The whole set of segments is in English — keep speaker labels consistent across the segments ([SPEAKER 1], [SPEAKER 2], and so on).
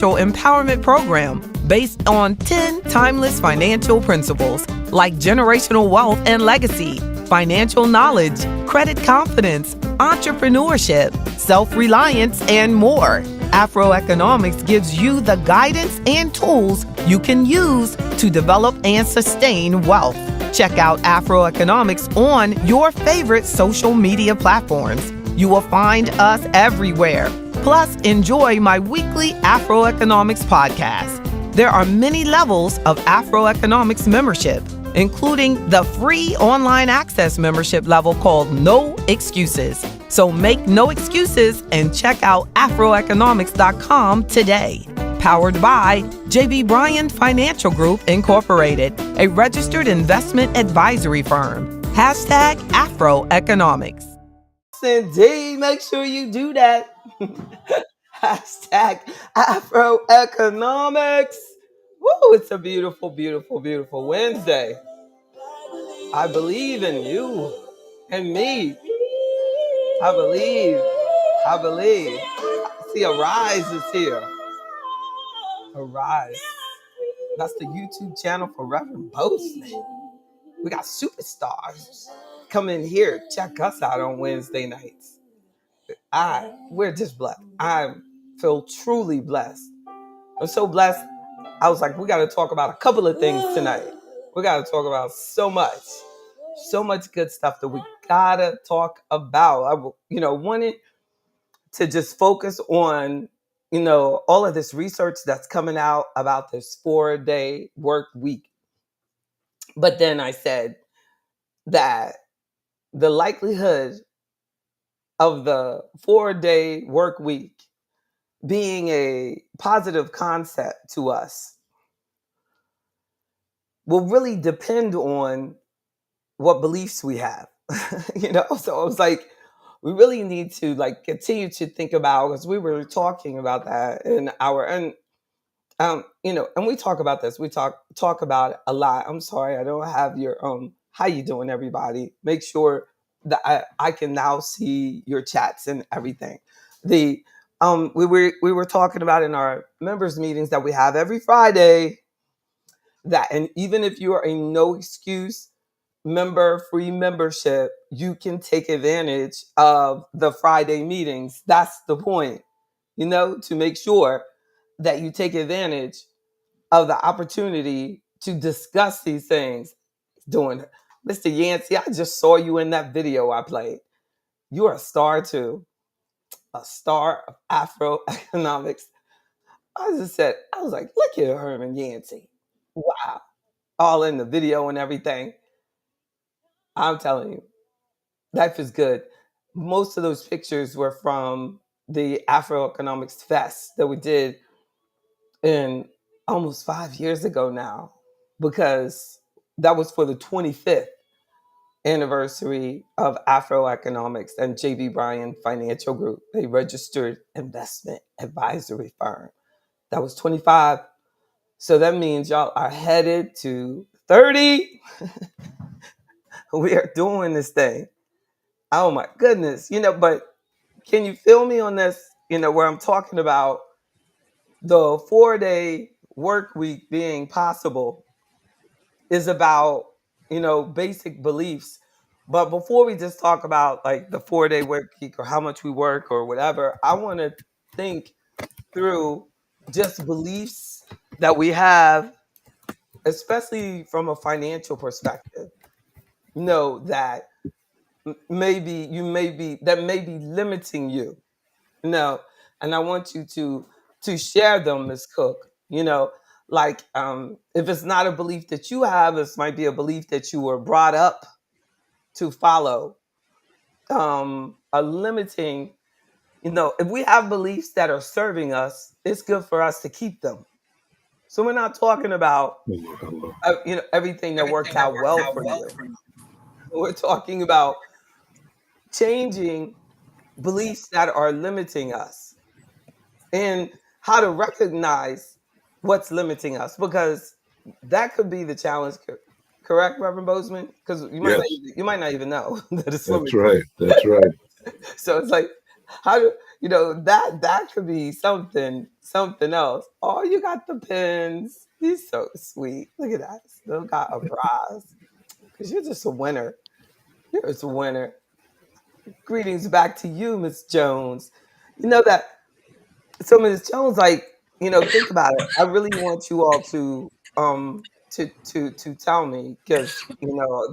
[SPEAKER 1] empowerment program based on 10 timeless financial principles like generational wealth and legacy, financial knowledge, credit confidence, entrepreneurship, self-reliance, and more. AfroEconomics gives you the guidance and tools you can use to develop and sustain wealth. Check out AfroEconomics on your favorite social media platforms. You will find us everywhere. Plus, enjoy my weekly AfroEconomics podcast. There are many levels of AfroEconomics membership, including the free online access membership level called No Excuses. So make no excuses and check out AfroEconomics.com today. Powered by Bryan Financial Group, Incorporated, a registered investment advisory firm. Hashtag AfroEconomics. Indeed, make sure you do that. Hashtag AfroEconomics. Woo, it's a beautiful, beautiful, beautiful Wednesday. I believe in you and me. I believe. See, Arise is here. Arise. That's the YouTube channel for Reverend Bozeman. We got superstars. Come in here. Check us out on Wednesday nights. We're just blessed. I feel truly blessed. I'm so blessed. I was like, we got to talk about a couple of things tonight. We got to talk about so much good stuff that we got to talk about. I wanted to just focus on, all of this research that's coming out about this 4-day work week. But then I said that the likelihood of the 4-day work week being a positive concept to us will really depend on what beliefs we have. So I was like, we really need to continue to think about, because we were talking about that in and we talk about this. We talk about it a lot. I'm sorry, I don't have your how you doing, everybody? Make sure that I can now see your chats and everything. We were talking about in our members meetings that we have every Friday, and even if you are a no excuse free membership, you can take advantage of the Friday meetings. That's the point, to make sure that you take advantage of the opportunity to discuss these things. Doing Mr. Yancey, I just saw you in that video I played. You're a star too, a star of AfroEconomics. I was like, look at Herman Yancey. Wow. All in the video and everything. I'm telling you, life is good. Most of those pictures were from the AfroEconomics Fest that we did in almost 5 years ago now, because that was for the 25th anniversary of AfroEconomics and Bryan Financial Group, a registered investment advisory firm. That was 25. So that means y'all are headed to 30. We are doing this thing. Oh my goodness. But can you feel me on this, where I'm talking about the 4-day work week being possible is about, basic beliefs. But before we just talk about the 4-day work week or how much we work or whatever, I want to think through just beliefs that we have, especially from a financial perspective, that may be limiting you, and I want you to share them, Ms. Cook. If it's not a belief that you have, this might be a belief that you were brought up to follow. A limiting, if we have beliefs that are serving us, it's good for us to keep them. So we're not talking about everything that worked out well for you. We're talking about changing beliefs that are limiting us and how to recognize what's limiting us, because that could be the challenge. Correct, Reverend Bozeman? Because you might not even know that it's limiting.
[SPEAKER 2] That's right.
[SPEAKER 1] So it's like, how do That could be something else. Oh, you got the pins. He's so sweet. Look at that. Still got a prize. Because you're just a winner. You're just a winner. Greetings back to you, Miss Jones. You know that so Miss Jones, like, think about it. I really want you all to tell me, because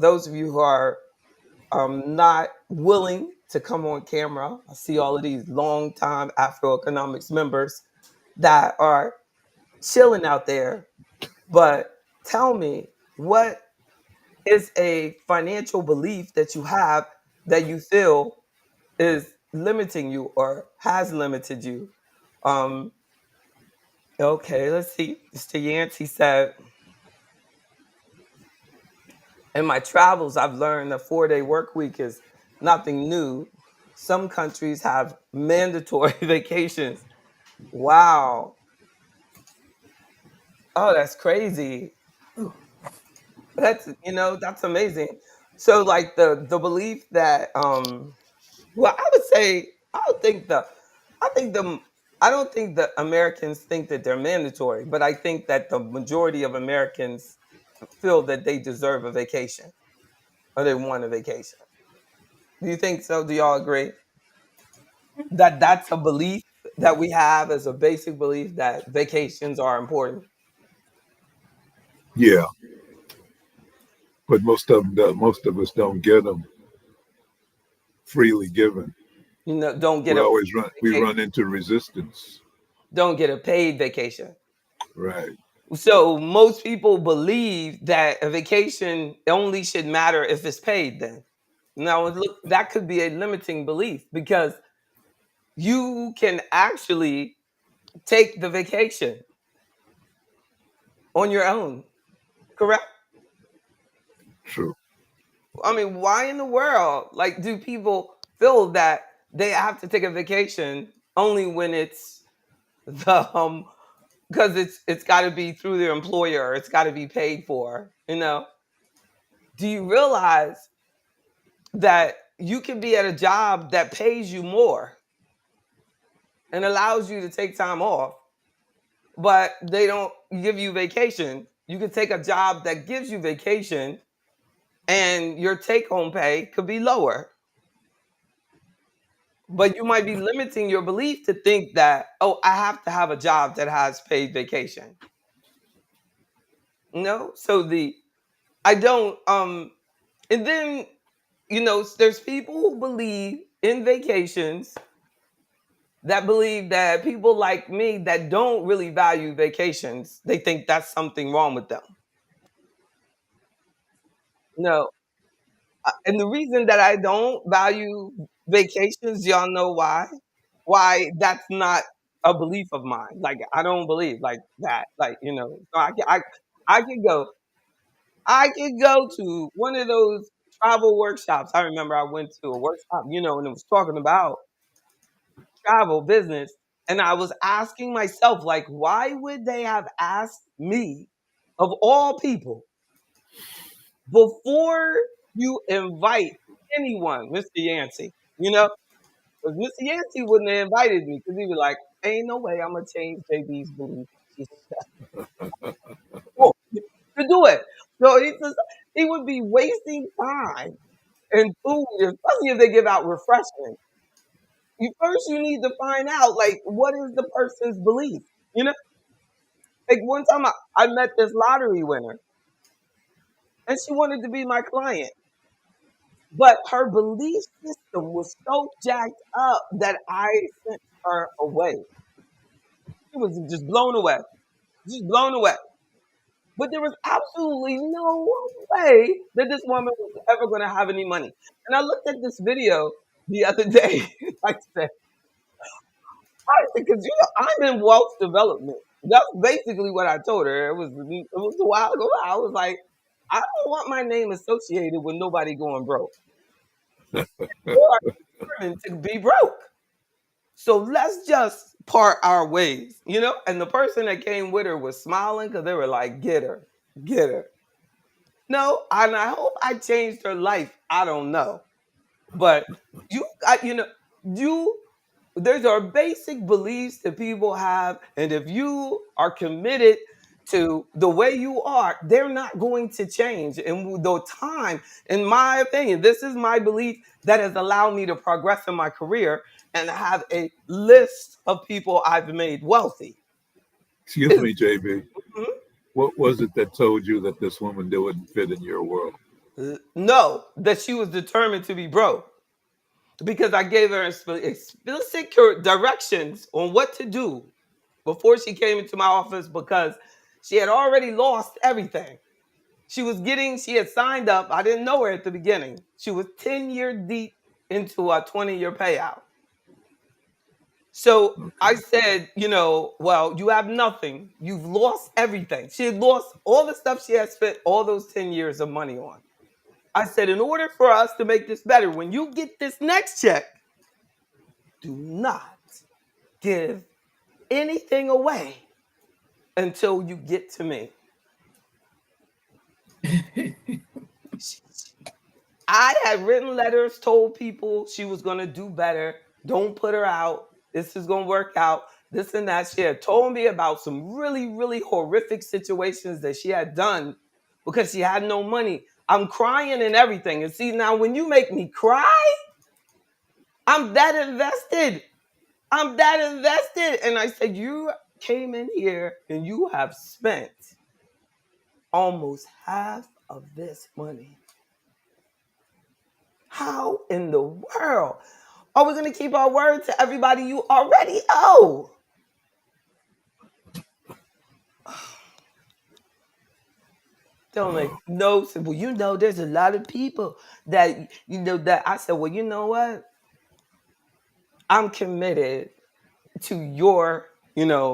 [SPEAKER 1] those of you who are not willing to come on camera. I see all of these long-time AfroEconomics members that are chilling out there. But tell me, what is a financial belief that you have that you feel is limiting you or has limited you? Um, okay, let's see. Mr. Yancey said, in my travels, I've learned a 4-day work week is nothing new. Some countries have mandatory vacations. Wow. Oh, that's crazy. That's amazing. So like the belief that well, I would say I think the I don't think that Americans think that they're mandatory, but I think that the majority of Americans feel that they deserve a vacation or they want a vacation. Do you think so? Do y'all agree that that's a belief that we have as a basic belief that vacations are important?
[SPEAKER 2] Yeah, but most of us don't get them freely given.
[SPEAKER 1] Don't get
[SPEAKER 2] We
[SPEAKER 1] a
[SPEAKER 2] always we
[SPEAKER 1] vacation,
[SPEAKER 2] run into resistance.
[SPEAKER 1] don't get a paid vacation.
[SPEAKER 2] Right.
[SPEAKER 1] So most people believe that a vacation only should matter if it's paid then. Now look, that could be a limiting belief because you can actually take the vacation on your own, correct?
[SPEAKER 2] True.
[SPEAKER 1] I mean, why in the world like do people feel that they have to take a vacation only when it's the because it's got to be through their employer, it's got to be paid for, Do you realize that you can be at a job that pays you more and allows you to take time off, but they don't give you vacation? You can take a job that gives you vacation and your take home pay could be lower. But you might be limiting your belief to think that, oh, I have to have a job that has paid vacation. So I don't and then there's people who believe in vacations that believe that people like me that don't really value vacations, they think that's something wrong with them. No, and the reason that I don't value vacations, y'all know why? Why that's not a belief of mine. Like I don't believe like that. Like so I could go. I could go to one of those travel workshops. I remember I went to a workshop, and it was talking about travel business. And I was asking myself, like, why would they have asked me, of all people, before you invite anyone, Mr. Yancey? Because Mr. Yancey wouldn't have invited me because he was like, ain't no way I'm going to change JB's belief. To do it. So he would be wasting time and food, especially if they give out refreshments. You need to find out, like, what is the person's belief? You know, like one time I met this lottery winner and she wanted to be my client, but her belief system was so jacked up that I sent her away. She was just blown away, just blown away. But there was absolutely no way that this woman was ever going to have any money. And I looked at this video the other day. I said, because I'm in wealth development. That's basically what I told her. It was a while ago. I was like, I don't want my name associated with nobody going broke. You are determined to be broke. So let's just part our ways. And the person that came with her was smiling because they were like, get her, get her. No, and I hope I changed her life. I don't know. But you, you Those are basic beliefs that people have, and if you are committed to the way you are, they're not going to change. And the time, in my opinion, this is my belief that has allowed me to progress in my career and have a list of people I've made wealthy.
[SPEAKER 2] Excuse
[SPEAKER 1] Is
[SPEAKER 2] me, JB.
[SPEAKER 1] mhm,
[SPEAKER 2] What was it that told you that this woman wouldn't fit in your world?
[SPEAKER 1] no, that she was determined to be broke because I gave her explicit directions on what to do before she came into my office because she had already lost everything. She had signed up. I didn't know her at the beginning. She was 10 years deep into a 20-year payout. So I
[SPEAKER 2] Okay.
[SPEAKER 1] said, well, you have nothing. You've lost everything. She had lost all the stuff she had spent all those 10 years of money on. I said, in order for us to make this better, when you get this next check, do not give anything away until you get to me. I had written letters, told people she was going to do better. Don't put her out. This is going to work out. This and that. She had told me about some really, really horrific situations that she had done because she had no money. I'm crying and everything. And see, now when you make me cry, I'm that invested. I'm that invested. And I said, you came in here and you have spent almost half of this money. How in the world are we going to keep our word to everybody you already owe? Don't make no sense. Well, there's a lot of people that, that I said, well, you know what? I'm committed to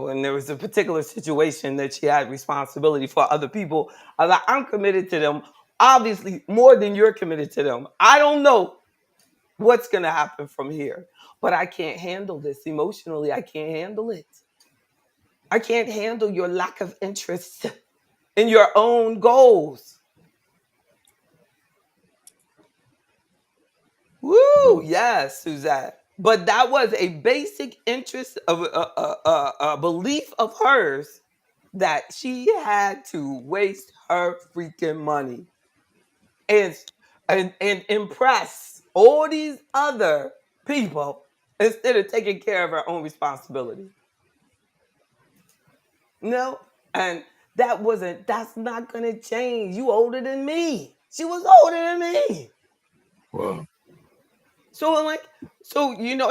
[SPEAKER 1] and there was a particular situation that she had responsibility for other people. I was like, I'm committed to them, obviously, more than you're committed to them. I don't know what's going to happen from here, but I can't handle this emotionally. I can't handle it. I can't handle your lack of interest in your own goals. Woo,
[SPEAKER 2] Well,
[SPEAKER 1] yes, Suzette. But that was a basic interest of a belief of hers that she had to waste her freaking money and and impress all these other people instead of taking care of her own responsibility. No, and that's not gonna change. You older than me. She was older than me.
[SPEAKER 2] well,
[SPEAKER 1] So I'm like,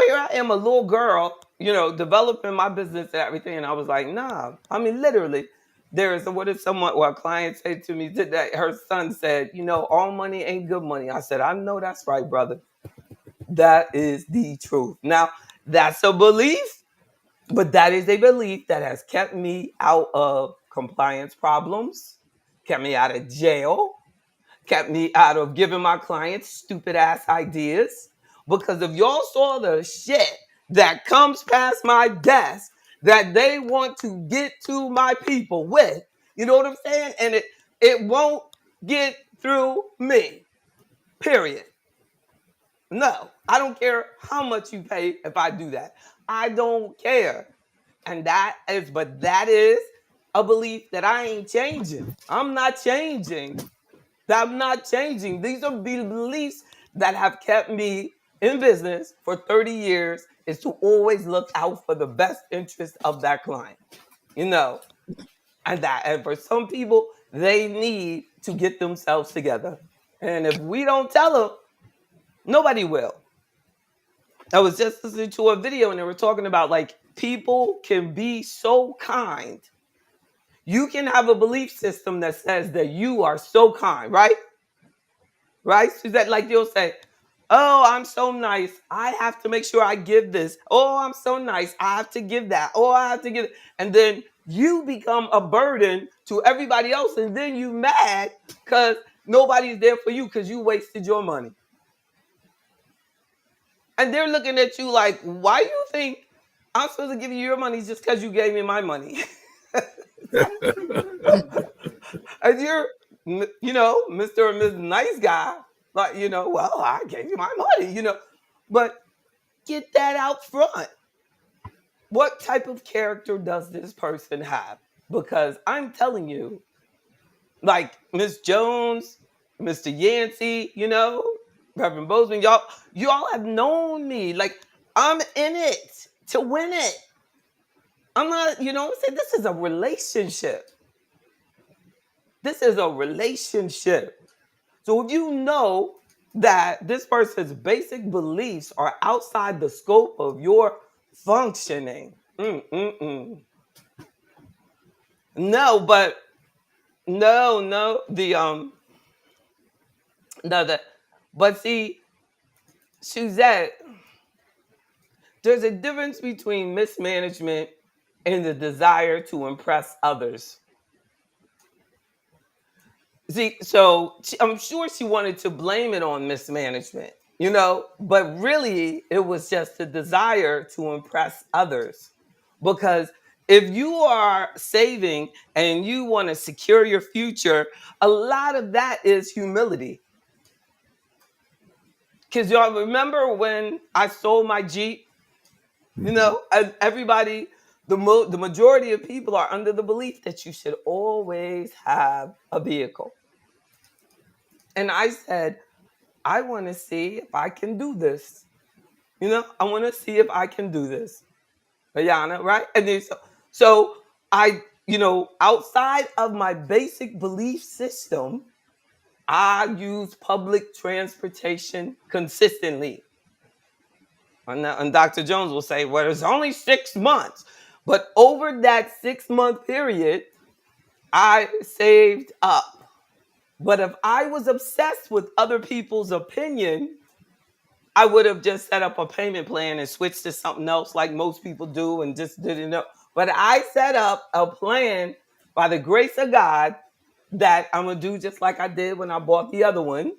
[SPEAKER 1] here I am, a little girl, developing my business and everything. And I was like, nah. I mean, literally, what did a client said to me today? Her son said, all money ain't good money. I said, I know that's right, brother. That is the truth. Now, that's a belief, but that is a belief that has kept me out of compliance problems, kept me out of jail, kept me out of giving my clients stupid ass ideas. Because if y'all saw the shit that comes past my desk that they want to get to my people with, you know what I'm saying? And it won't get through me. Period. No, I don't care how much you pay if I do that. I don't care. But that is a belief that I ain't changing. I'm not changing. I'm not changing. These are beliefs that have kept me in business for 30 years is to always look out for the best interest of that client, you know, and for some people, they need to get themselves together. And if we don't tell them, nobody will. I was just listening to a video and they were talking about like people can be so kind. You can have a belief system that says that you are so kind, right? Right? So that like you'll say, "Oh, I'm so nice. I have to make sure I give this. Oh, I'm so nice. I have to give that. Oh, I have to give it." And then you become a burden to everybody else, and then you mad because nobody's there for you because you wasted your money. And they're looking at you like, "Why do you think I'm supposed to give you your money just because you gave me my money?" And you're, Mr. or Ms. Nice Guy, like, well, I gave you my money, but get that out front. what type of character does this person have? Because I'm telling you, like Miss Jones, Mr. Yancey, Reverend Bozeman, y'all have known me. Like, I'm in it to win it. I'm not, say this is a relationship. This is a relationship. So if you know that this person's basic beliefs are outside the scope of your functioning, no, but no, no, but see, Suzette, there's a difference between mismanagement and the desire to impress others. See, so I'm sure she wanted to blame it on mismanagement, but really it was just a desire to impress others. Because if you are saving and you want to secure your future, a lot of that is humility. Because y'all remember when I sold my Jeep,
[SPEAKER 2] Hmm.
[SPEAKER 1] and everybody, the majority of people are under the belief that you should always have a vehicle. And I said, I want to see if I can do this. I want to see if I can do this. Ayana, right? And then so I, outside of my basic belief system, I use public transportation consistently. And Dr. Jones will say, well, it's only 6 months. But over that 6 month period, I saved up. But if I was obsessed with other people's opinion, I would have just set up a payment plan and switched to something else like most people do and just didn't know. But I set up a plan by the grace of God that I'm going to do just like I did when I bought the other one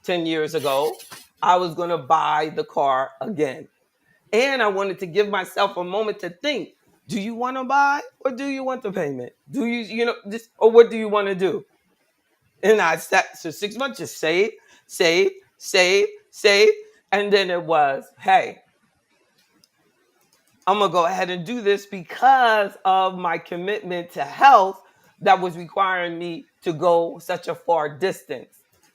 [SPEAKER 1] 10 years ago. I was going to buy the car again. And I wanted to give myself a moment to think, do you want to buy or do you want the payment? Do just, or what do you want to do? And I sat, so 6 months, just save, save, save, save. And then it was, hey, I'm going to go ahead and do this because of my commitment to health that was requiring me to go such a far distance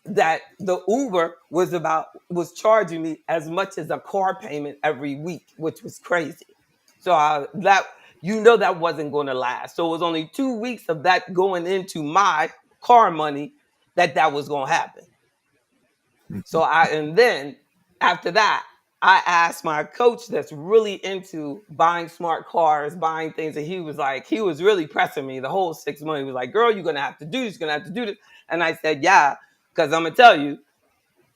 [SPEAKER 1] that the Uber was charging me as much as a car payment every week, which was crazy. So that wasn't going to last. So it was only 2 weeks of that going into my car money that was going to happen. So and then after that, I asked my coach that's really into buying smart cars, buying things, and he was really pressing me the whole 6 months. He was like, girl, you're going to have to do this, you're going to have to do this. And I said, yeah, because I'm going to tell you,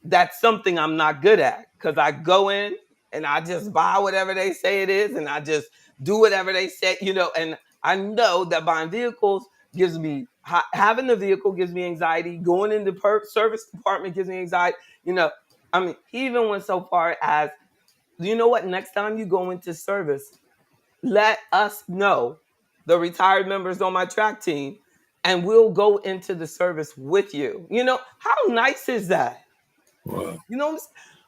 [SPEAKER 1] that's something I'm not good at. Because I go in and I just buy whatever they say it is, and I just do whatever they say, and I know that buying vehicles gives me, having the vehicle gives me anxiety, going in the service department gives me anxiety. He even went so far as, you know what, next time you go into service, let us know, the retired members on my track team, and we'll go into the service with you. How nice is that?
[SPEAKER 2] Wow.
[SPEAKER 1] You know what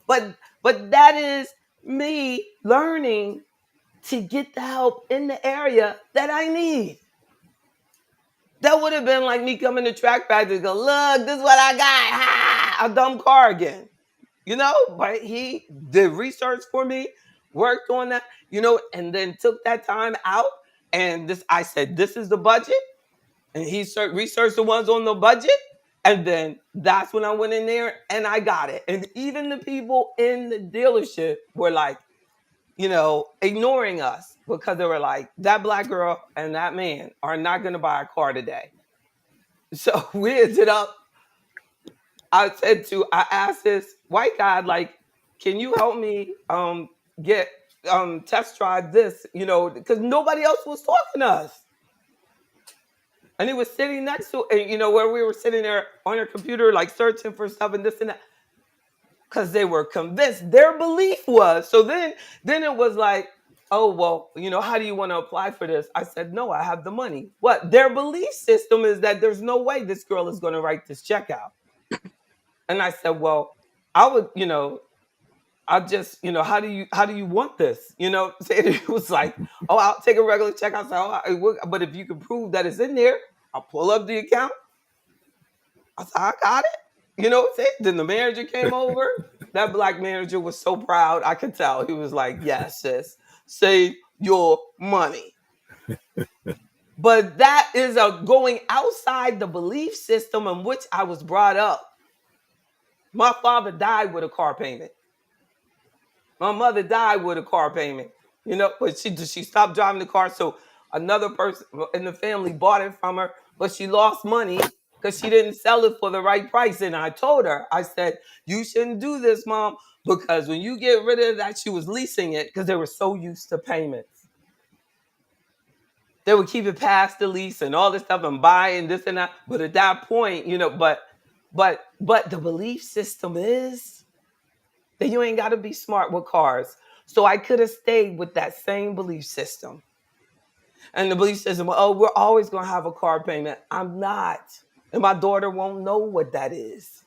[SPEAKER 1] I'm saying? But that is me learning to get the help in the area that I need. That would have been like me coming to track back and go, look, this is what I got. Ha! A dumb car again. But he did research for me, worked on that, and then took that time out. And I said, this is the budget. And he researched the ones on the budget. And then that's when I went in there and I got it. And even the people in the dealership were like, ignoring us because they were like, that black girl and that man are not going to buy a car today. So we ended up, I asked this white guy, like, can you help me get test drive this, because nobody else was talking to us. And he was sitting next to, where we were sitting there on our computer, like searching for stuff and this and that. Because they were convinced their belief was. So then it was like, oh, well, how do you want to apply for this? I said, no, I have the money. What? Their belief system is that there's no way this girl is going to write this check out. And I said, well, I would, I just, how do you want this? It was like, oh, I'll take a regular check. I said, but if you can prove that it's in there, I'll pull up the account. I said, I got it. Then the manager came over. That black manager was so proud. I could tell. He was like, yes, sis, save your money. But that is a going outside the belief system in which I was brought up. My father died with a car payment. My mother died with a car payment, but she stopped driving the car. So another person in the family bought it from her, but she lost money because she didn't sell it for the right price. And I told her, I said, you shouldn't do this, Mom, because when you get rid of that, she was leasing it because they were so used to payments. They would keep it past the lease and all this stuff and buying this and that. But at that point, but the belief system is that you ain't got to be smart with cars. So I could have stayed with that same belief system. And the belief system, oh, we're always going to have a car payment. I'm not. And my daughter won't know what that is.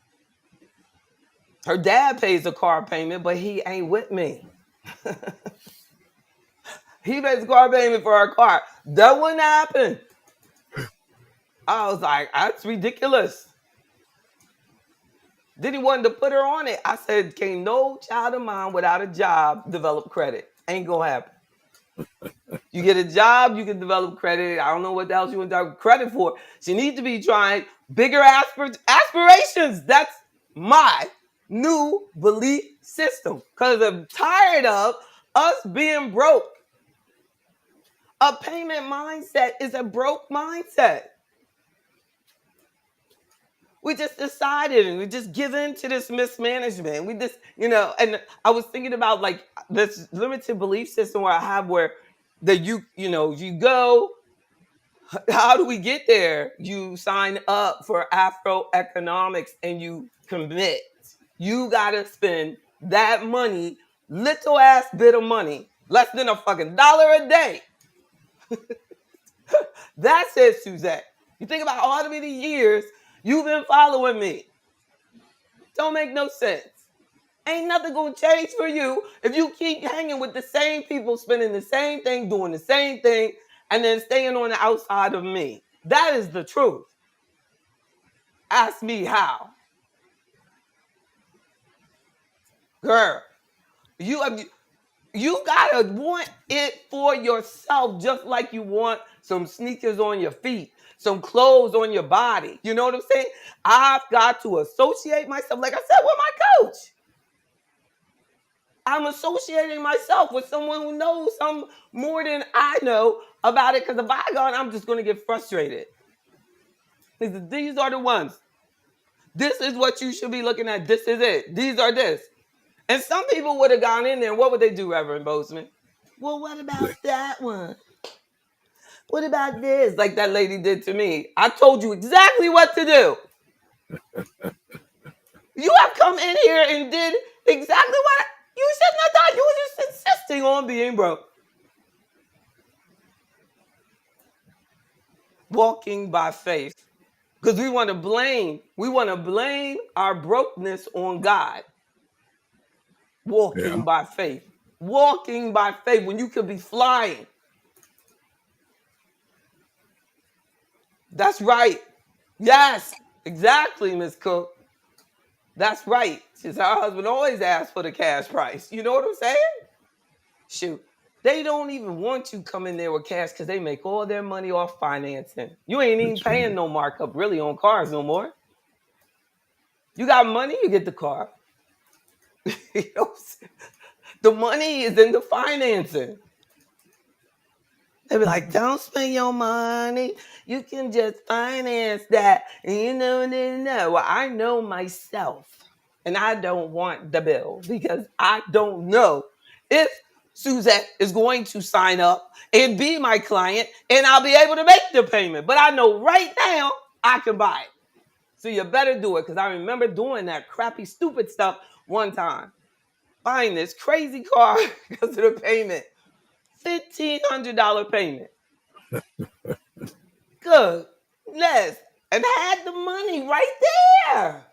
[SPEAKER 1] Her dad pays a car payment, but he ain't with me. He pays a car payment for our car. That wouldn't happen. I was like, that's ridiculous. Then he wanted to put her on it. I said, can no child of mine without a job develop credit? Ain't going to happen. You get a job, you can develop credit. I don't know what else you want to develop credit for. So you need to be trying bigger aspirations. That's my new belief system. Because I'm tired of us being broke. A payment mindset is a broke mindset. We just decided and we just give in to this mismanagement. We just, and I was thinking about like this limited belief system where I have where that you go. How do we get there? You sign up for AfroEconomics and you commit. You gotta spend that money, little ass bit of money, less than a fucking dollar a day. That's it, Suzette. You think about all many years you've been following me. Don't make no sense. Ain't nothing gonna change for you if you keep hanging with the same people, spending the same thing, doing the same thing, and then staying on the outside of me. That is the truth. Ask me how. Girl, you gotta want it for yourself, just like you want some sneakers on your feet, some clothes on your body. You know what I'm saying? I've got to associate myself, like I said, with my coach. I'm associating myself with someone who knows some more than I know about it. Because if I go, I'm just going to get frustrated. These are the ones. This is what you should be looking at. This is it. These are this. And some people would have gone in there. What would they do, Reverend Bozeman? Well, what about that one? What about this? Like that lady did to me. I told you exactly what to do. You have come in here and did exactly what you shouldn't have done. You were just insisting on being broke. Walking by faith. Because we want to blame our brokenness on God. Walking
[SPEAKER 2] Yeah.
[SPEAKER 1] by faith. Walking by faith when you could be flying. That's right. Yes, exactly, Miss Cook. That's right. Since her husband always asks for the cash price. You know what I'm saying? Shoot. They don't even want you come in there with cash because they make all their money off financing. You ain't even
[SPEAKER 2] That's right.
[SPEAKER 1] paying no markup really on cars no more. You got money, you get the car. The money is in the financing. They be like, don't spend your money. You can just finance that. And no. Well, I know myself. And I don't want the bill because I don't know if Suzette is going to sign up and be my client and I'll be able to make the payment. But I know right now I can buy it. So you better do it because I remember doing that crappy, stupid stuff one time. Buying this crazy car because of the payment. $1,500 payment. Goodness. And had the money right there.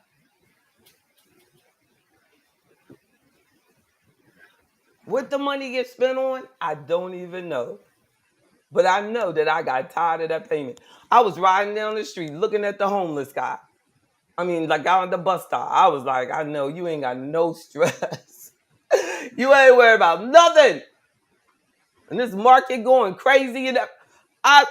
[SPEAKER 1] What the money gets spent on, I don't even know. But I know that I got tired of that payment. I was riding down the street looking at the homeless guy. I mean, like out on the bus stop. I was like, I know you ain't got no stress. You ain't worried about nothing. And this market going crazy. And I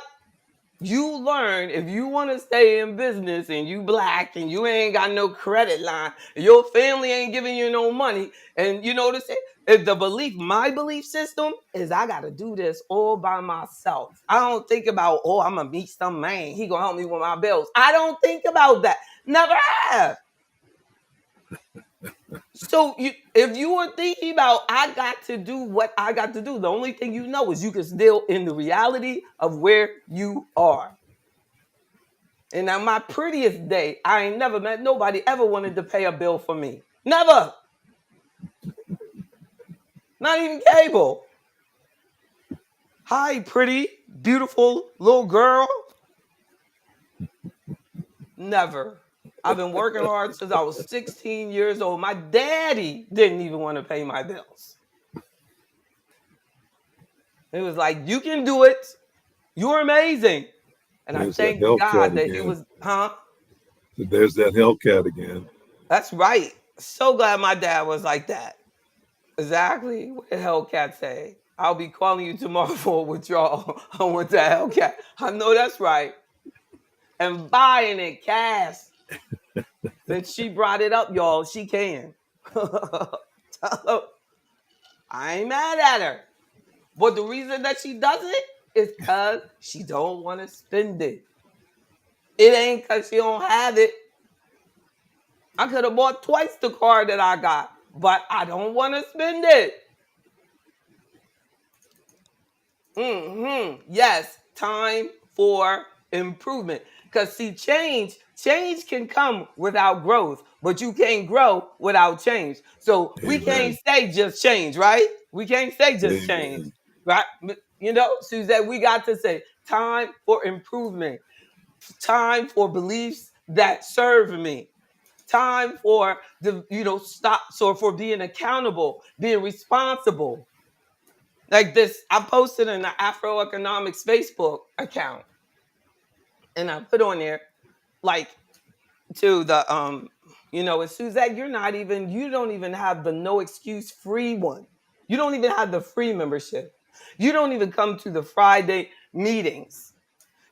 [SPEAKER 1] you learn if you want to stay in business and you black and you ain't got no credit line, your family ain't giving you no money, and you know what I'm saying? If the belief, my belief system is I gotta do this all by myself. I don't think about, oh, I'm gonna meet some man, he gonna help me with my bills. I don't think about that. Never have. So if you were thinking about I got to do what I got to do, the only thing you know is you can still in the reality of where you are. And on my prettiest day, I ain't never met nobody ever wanted to pay a bill for me. Never. Not even cable. Hi, pretty, beautiful little girl. Never. I've been working hard since I was 16 years old. My daddy didn't even want to pay my bills. It was like, you can do it. You're amazing. And I
[SPEAKER 2] There's that
[SPEAKER 1] thank
[SPEAKER 2] Hellcat
[SPEAKER 1] God that he
[SPEAKER 2] again.
[SPEAKER 1] was, huh?
[SPEAKER 2] There's that Hellcat again.
[SPEAKER 1] That's right. So glad my dad was like that. Exactly. What the Hellcat say? I'll be calling you tomorrow for a withdrawal. I want that Hellcat. I know that's right. And buying it cash. Since she brought it up, y'all, she can. I ain't mad at her. But the reason that she does it is because she don't want to spend it. It ain't because she don't have it. I could have bought twice the car that I got, but I don't want to spend it. Yes, time for improvement. Because see, change can come without growth, but you can't grow without change. So we can't
[SPEAKER 2] Amen.
[SPEAKER 1] say just change, right? We can't say just change,
[SPEAKER 2] Amen.
[SPEAKER 1] right? You know, Suzette, we got to say time for improvement, time for beliefs that serve me, time for the stop, so for being accountable, being responsible. Like this, I posted in the AfroEconomics Facebook account, and I put on there like to the it's Suzette, you don't even have the no excuse free one. You don't even have the free membership. You don't even come to the Friday meetings.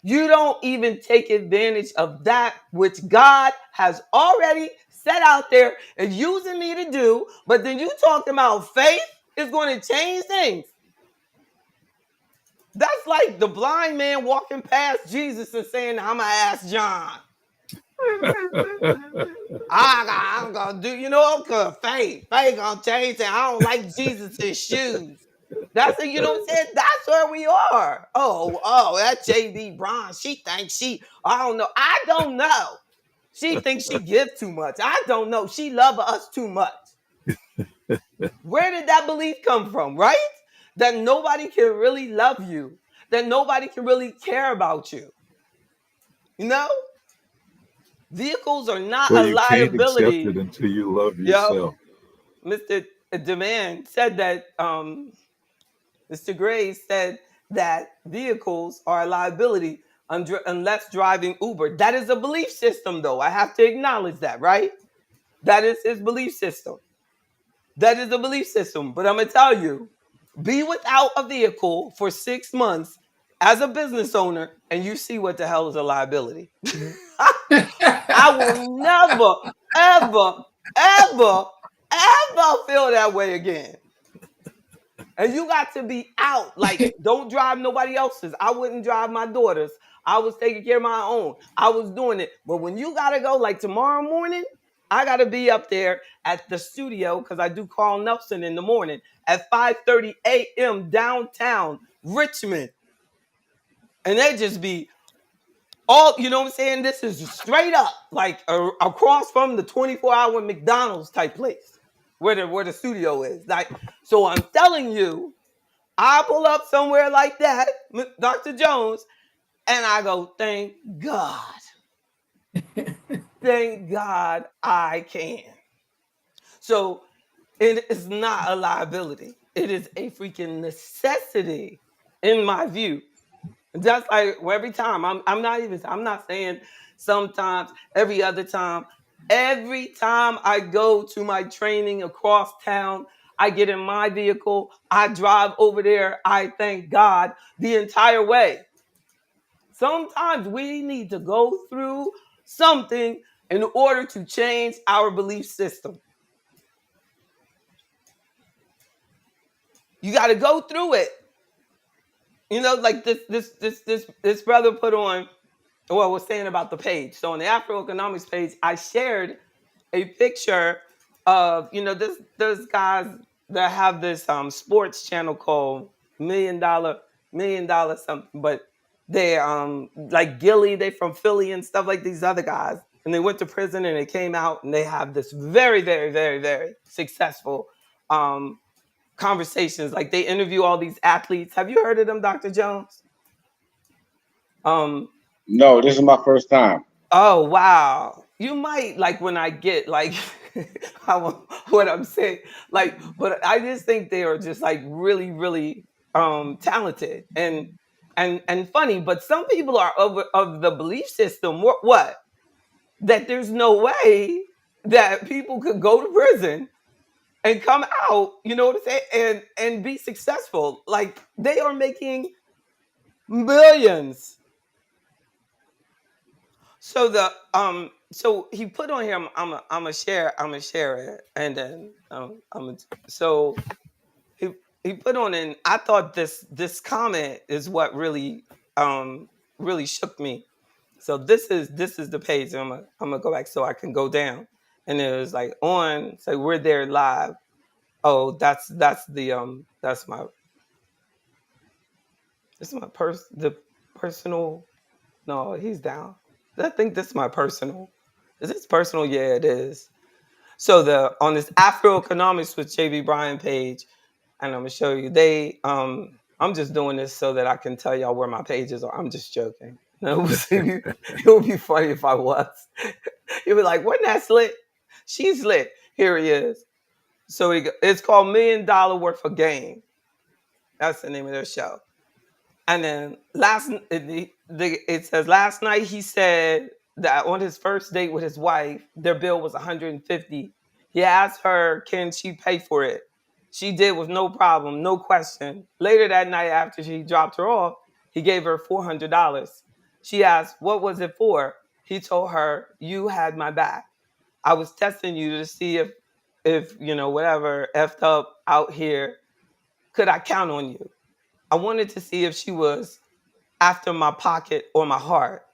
[SPEAKER 1] You don't even take advantage of that which God has already set out there and using me to do. But then you talking about faith is going to change things. That's like the blind man walking past Jesus and saying, I'm going to ask John. I'm going to do, because faith going to change things. I don't like Jesus' shoes. That's it, you know what I'm saying? That's where we are. That JB Bryan, she thinks I don't know. I don't know. She thinks she gives too much. I don't know. She loves us too much. Where did that belief come from, right? That nobody can really love you, that nobody can really care about you. You know? Vehicles are not
[SPEAKER 2] Well,
[SPEAKER 1] a
[SPEAKER 2] you can't accept it
[SPEAKER 1] liability.
[SPEAKER 2] until you love
[SPEAKER 1] Yo,
[SPEAKER 2] yourself.
[SPEAKER 1] Mr. Demand said that Mr. Gray said that vehicles are a liability unless driving Uber. That is a belief system, though. I have to acknowledge that, right? That is his belief system. That is a belief system. But I'm going to tell you, be without a vehicle for 6 months as a business owner, and you see what the hell is a liability. I will never, ever, ever, ever feel that way again. And you got to be out. Like, don't drive nobody else's. I wouldn't drive my daughter's. I was taking care of my own. I was doing it. But when you got to go, like tomorrow morning, I got to be up there at the studio because I do Carl Nelson in the morning at 5:30 a.m. downtown Richmond. And they just be all, you know what I'm saying? This is straight up, like across from the 24-hour McDonald's type place where the studio is. Like, so I'm telling you, I pull up somewhere like that, Dr. Jones, and I go, thank God. Thank God I can. So it is not a liability. It is a freaking necessity, in my view. Just like every time, I'm not saying sometimes, every other time. Every time I go to my training across town, I get in my vehicle, I drive over there, I thank God the entire way. Sometimes we need to go through something in order to change our belief system. You got to go through it. Like this brother put on, well, was saying about the page. So on the AfroEconomics page, I shared a picture of, this those guys that have this sports channel called million dollar something, but they like Gilly, they from Philly and stuff, like these other guys. And they went to prison and they came out and they have this very, very, very, very successful um conversations. Like they interview all these athletes. Have you heard of them, Dr. Jones? Um
[SPEAKER 3] No, this is my first time.
[SPEAKER 1] Oh wow. You might like when I get like what I'm saying. Like, but I just think they are just like really, really talented and funny. But some people are of the belief system what? That there's no way that people could go to prison and come out, you know what I'm saying, and be successful. Like they are making millions. So he put on here. I'm gonna share it, and then so he he put on, and I thought this comment is what really shook me. So this is the page. I'm gonna go back so I can go down, and it was like on. So we're there live. Oh, that's my this is my the personal. No, he's down. I think this is my personal. Is this personal? Yeah, it is. So the on this AfroEconomics with JB Bryan page, and I'm gonna show you. I'm just doing this so that I can tell y'all where my pages are. I'm just joking. No, it would be funny if I was. You'd be like, wasn't that slick? She's slick. Here he is. So it's called $1 million Worth of Game. That's the name of their show. And then it says last night he said that on his first date with his wife, their bill was 150. He asked her, can she pay for it? She did with no problem, no question. Later that night, after she dropped her off, he gave her $400. She asked, what was it for? He told her, you had my back. I was testing you to see if whatever effed up out here, could I count on you? I wanted to see if she was after my pocket or my heart.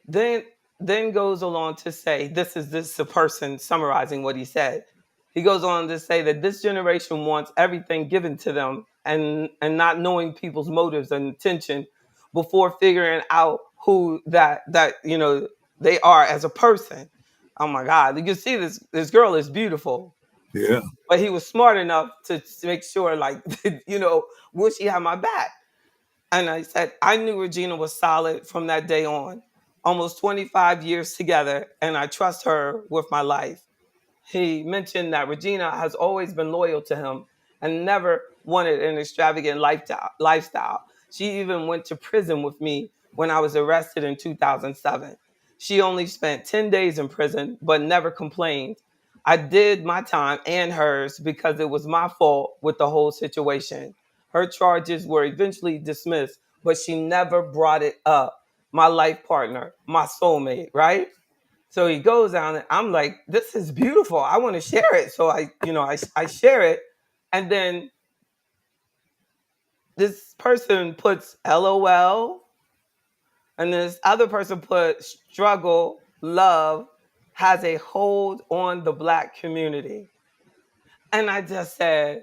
[SPEAKER 1] Then then goes along to say, this is a person summarizing what he said. He goes on to say that this generation wants everything given to them and not knowing people's motives and intention before figuring out who that they are as a person. Oh my God. You can see this girl is beautiful.
[SPEAKER 2] Yeah.
[SPEAKER 1] But he was smart enough to make sure, like, will she have my back? And I said, I knew Regina was solid from that day on. Almost 25 years together, and I trust her with my life. He mentioned that Regina has always been loyal to him and never wanted an extravagant lifestyle. She even went to prison with me when I was arrested in 2007. She only spent 10 days in prison, but never complained. I did my time and hers because it was my fault with the whole situation. Her charges were eventually dismissed, but she never brought it up. My life partner, my soulmate, right? So he goes down, and I'm like, this is beautiful. I want to share it. So I share it. And then this person puts LOL, and this other person put struggle, love has a hold on the Black community. And I just said,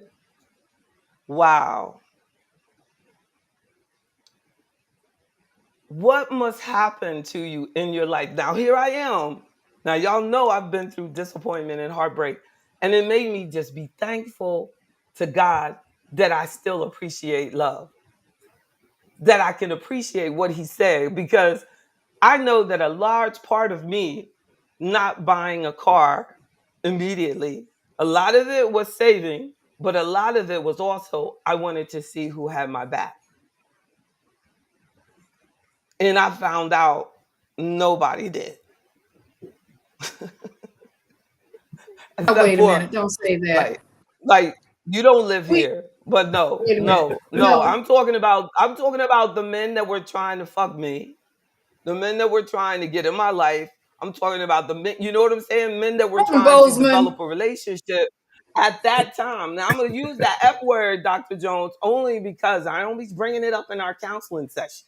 [SPEAKER 1] wow, what must happen to you in your life? Now, here I am. Now, y'all know I've been through disappointment and heartbreak, and it made me just be thankful to God that I still appreciate love, that I can appreciate what he said, because I know that a large part of me not buying a car immediately, a lot of it was saving, But a lot of it was also I wanted to see who had my back. And I found out nobody did.
[SPEAKER 4] Oh,
[SPEAKER 1] Except
[SPEAKER 4] wait a
[SPEAKER 1] for
[SPEAKER 4] minute. Don't say that.
[SPEAKER 1] like you don't live
[SPEAKER 4] We
[SPEAKER 1] here. But no,
[SPEAKER 4] wait a minute.
[SPEAKER 1] no, no.
[SPEAKER 4] No,
[SPEAKER 1] I'm talking about the men that were trying to fuck me, the men that were trying to get in my life. I'm talking about the men, you know what I'm saying? Men that were
[SPEAKER 4] Reverend
[SPEAKER 1] trying to
[SPEAKER 4] Bozeman.
[SPEAKER 1] develop a relationship at that time. Now I'm gonna use that F word, Dr. Jones, only because I always bringing it up in our counseling session.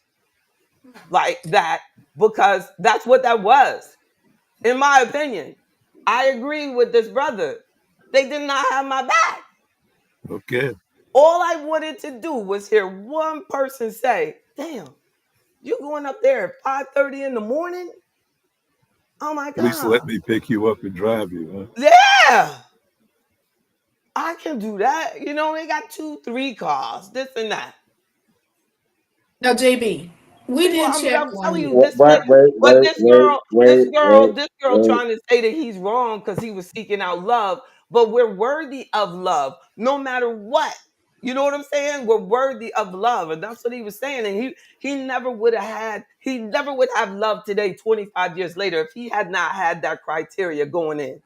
[SPEAKER 1] Like that, because that's what that was. In my opinion, I agree with this brother. They did not have my back.
[SPEAKER 2] Okay.
[SPEAKER 1] All I wanted to do was hear one person say, "Damn, you going up there at 5:30 in the morning? Oh my
[SPEAKER 2] At least let
[SPEAKER 1] God.
[SPEAKER 2] me pick you up and drive you,
[SPEAKER 1] Yeah, I can do that. You know, they got 2, 3 cars, this and that."
[SPEAKER 4] Now, JB, we
[SPEAKER 1] See, well,
[SPEAKER 4] didn't check
[SPEAKER 1] I'm
[SPEAKER 4] on
[SPEAKER 1] telling you,
[SPEAKER 4] you.
[SPEAKER 1] this man, but this girl
[SPEAKER 3] Wait.
[SPEAKER 1] trying to say that he's wrong because he was seeking out love. But we're worthy of love, no matter what. You know what I'm saying? We're worthy of love, and that's what he was saying. And he never would have love today, 25 years later, if he had not had that criteria going in.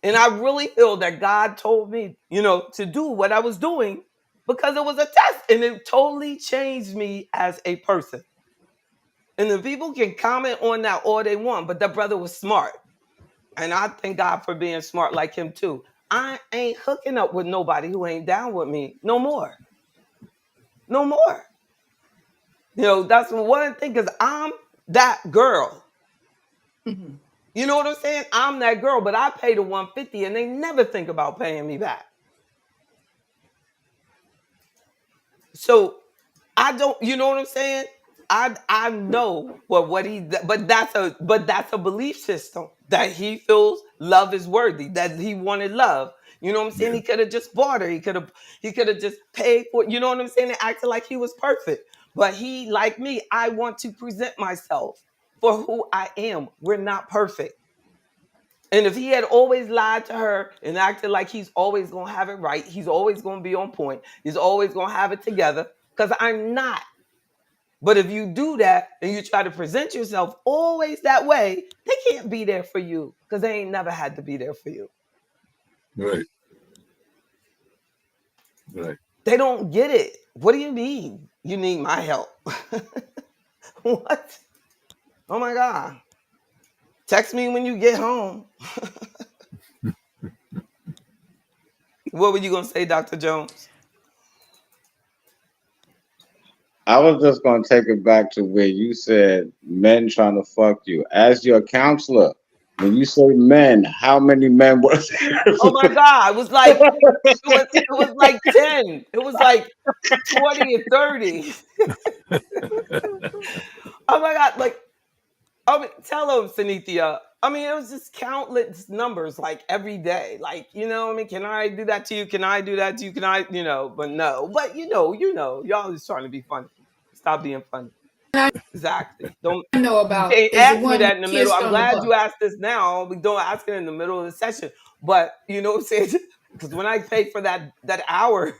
[SPEAKER 1] And I really feel that God told me, to do what I was doing because it was a test, and it totally changed me as a person. And the people can comment on that all they want, but that brother was smart. And I thank God for being smart like him too. I ain't hooking up with nobody who ain't down with me no more. No more. That's one thing because I'm that girl.
[SPEAKER 4] Mhm.
[SPEAKER 1] You know what I'm saying? I'm that girl, but I pay the 150 and they never think about paying me back. So I don't, you know what I'm saying? I know what he, but that's a belief system that he feels love is worthy, that he wanted love. You know what I'm saying?
[SPEAKER 2] Yeah.
[SPEAKER 1] He could have just bought her. He could have just paid for it. You know what I'm saying? And acted like he was perfect. But he, like me, I want to present myself for who I am. We're not perfect. And if he had always lied to her and acted like he's always gonna have it right, he's always gonna be on point, he's always gonna have it together, because I'm not. But if you do that and you try to present yourself always that way, they can't be there for you because they ain't never had to be there for you.
[SPEAKER 2] Right. Right.
[SPEAKER 1] They don't get it. What do you mean you need my help? What? Oh my God. Text me when you get home. What were you going to say, Dr. Jones?
[SPEAKER 3] I was just gonna take it back to where you said men trying to fuck you. As your counselor, when you say men, how many men were
[SPEAKER 1] Oh my
[SPEAKER 3] there?
[SPEAKER 1] God. It was like 10. It was like 20 and 30. Oh my God. Like, I mean, tell them, Sanithia. I mean, it was just countless numbers, like every day. Like, I mean, can I do that to you? Can I do that to you? Can I, but no. But y'all just trying to be funny. Stop being funny.
[SPEAKER 4] I
[SPEAKER 1] Exactly. Don't
[SPEAKER 4] know about
[SPEAKER 1] they
[SPEAKER 4] is the
[SPEAKER 1] ask me
[SPEAKER 4] one you
[SPEAKER 1] that in the middle.
[SPEAKER 4] kissed
[SPEAKER 1] I'm
[SPEAKER 4] on the
[SPEAKER 1] glad
[SPEAKER 4] butt.
[SPEAKER 1] you asked this now. We don't ask it in the middle of the session. But you know what I'm saying? Because when I pay for that hour,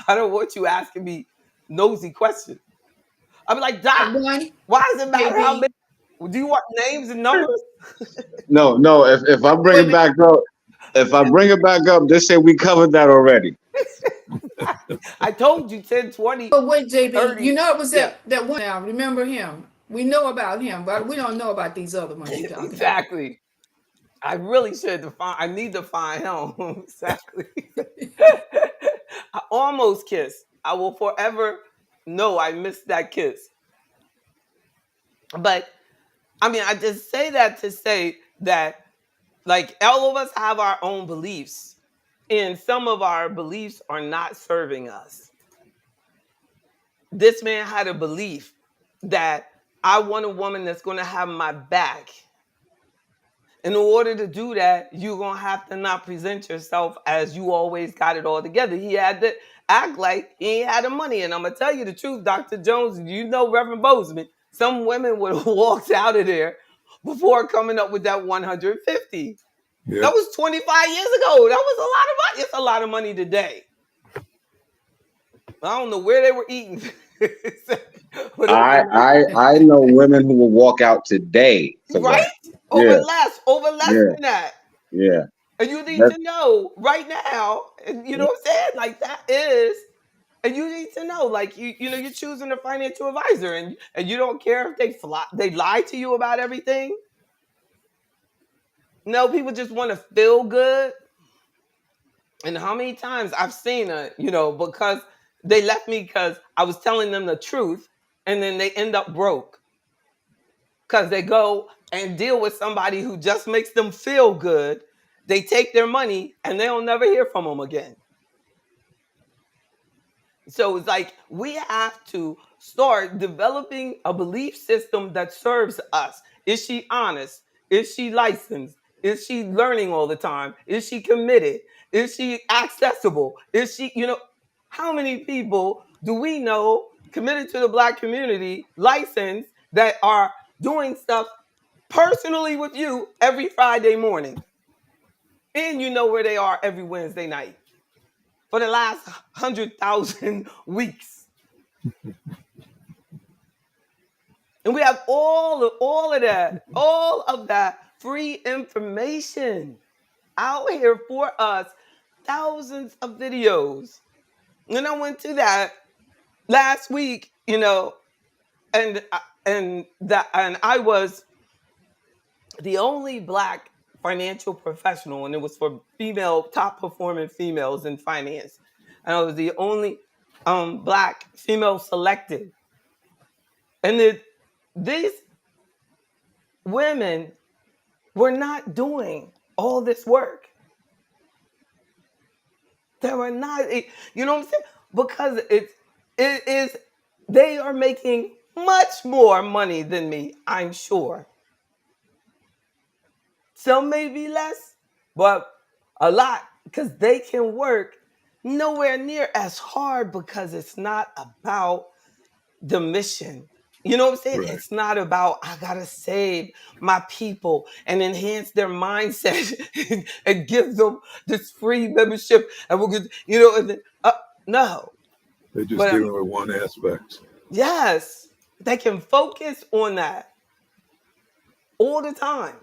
[SPEAKER 1] I don't want you asking me nosy questions. I'm like, Doc,
[SPEAKER 4] That one,
[SPEAKER 1] why does it matter how many?
[SPEAKER 4] JB.
[SPEAKER 1] Do you want names and numbers?
[SPEAKER 3] No, no. If I bring
[SPEAKER 4] Wait a
[SPEAKER 3] it
[SPEAKER 4] minute.
[SPEAKER 3] back up, if I bring it back up, they say we covered that already.
[SPEAKER 1] I told you 10, 20,
[SPEAKER 4] But wait, JB.
[SPEAKER 1] 30.
[SPEAKER 4] You know it was
[SPEAKER 1] Yeah,
[SPEAKER 4] that one. Now remember him. We know about him, but we don't know about these other ones you're talking about.
[SPEAKER 1] exactly. I really should define. I need to find him. Exactly. I almost kissed. I will forever know I missed that kiss. But I mean, I just say that to say that, like, all of us have our own beliefs, and some of our beliefs are not serving us. This man had a belief that I want a woman that's going to have my back. In order to do that, you're going to have to not present yourself as you always got it all together. He had to act like he ain't had the money. And I'm going to tell you the truth, Dr. Jones, Reverend Bozeman, some women would have walked out of there before coming up with that 150.
[SPEAKER 2] Yeah.
[SPEAKER 1] That was 25 years ago. That was a lot of money. It's a lot of money today. I don't know where they were eating. But it was a lot.
[SPEAKER 3] I know women who will walk out today for
[SPEAKER 1] Right?
[SPEAKER 3] that. Yeah,
[SPEAKER 1] Over less
[SPEAKER 3] yeah,
[SPEAKER 1] than that.
[SPEAKER 3] yeah.
[SPEAKER 1] And you need
[SPEAKER 3] That
[SPEAKER 1] to know right now, and you know what I'm saying? Like that is, and you need to know, like you know, you're choosing a financial advisor, and you don't care if they lie to you about everything. No, people just want to feel good. And how many times I've seen it, you know, because they left me because I was telling them the truth, and then they end up broke because they go and deal with somebody who just makes them feel good. They take their money and they'll never hear from them again. So it's like we have to start developing a belief system that serves us. Is she honest? Is she licensed? Is she learning all the time? Is she committed? Is she accessible? Is she, you know, how many people do we know committed to the Black community, licensed, that are doing stuff personally with you every Friday morning? And you know where they are every Wednesday night for the last 100,000 weeks. And we have all of that free information out here for us, thousands of videos. And I went to that last week, you know, and and I was the only Black financial professional, and it was for top performing females in finance. And I was the only Black female selected. And these women were not doing all this work. They were not, you know what I'm saying? Because it is, they are making much more money than me, I'm sure. Some may be less, but a lot, because they can work nowhere near as hard, because it's not about the mission. You know what I'm saying?
[SPEAKER 2] Right.
[SPEAKER 1] It's not about I gotta save my people and enhance their mindset and give them this free membership, and we're good. You know, and then, no.
[SPEAKER 2] They're just
[SPEAKER 1] But
[SPEAKER 2] dealing with one aspect.
[SPEAKER 1] yes, they can focus on that all the time.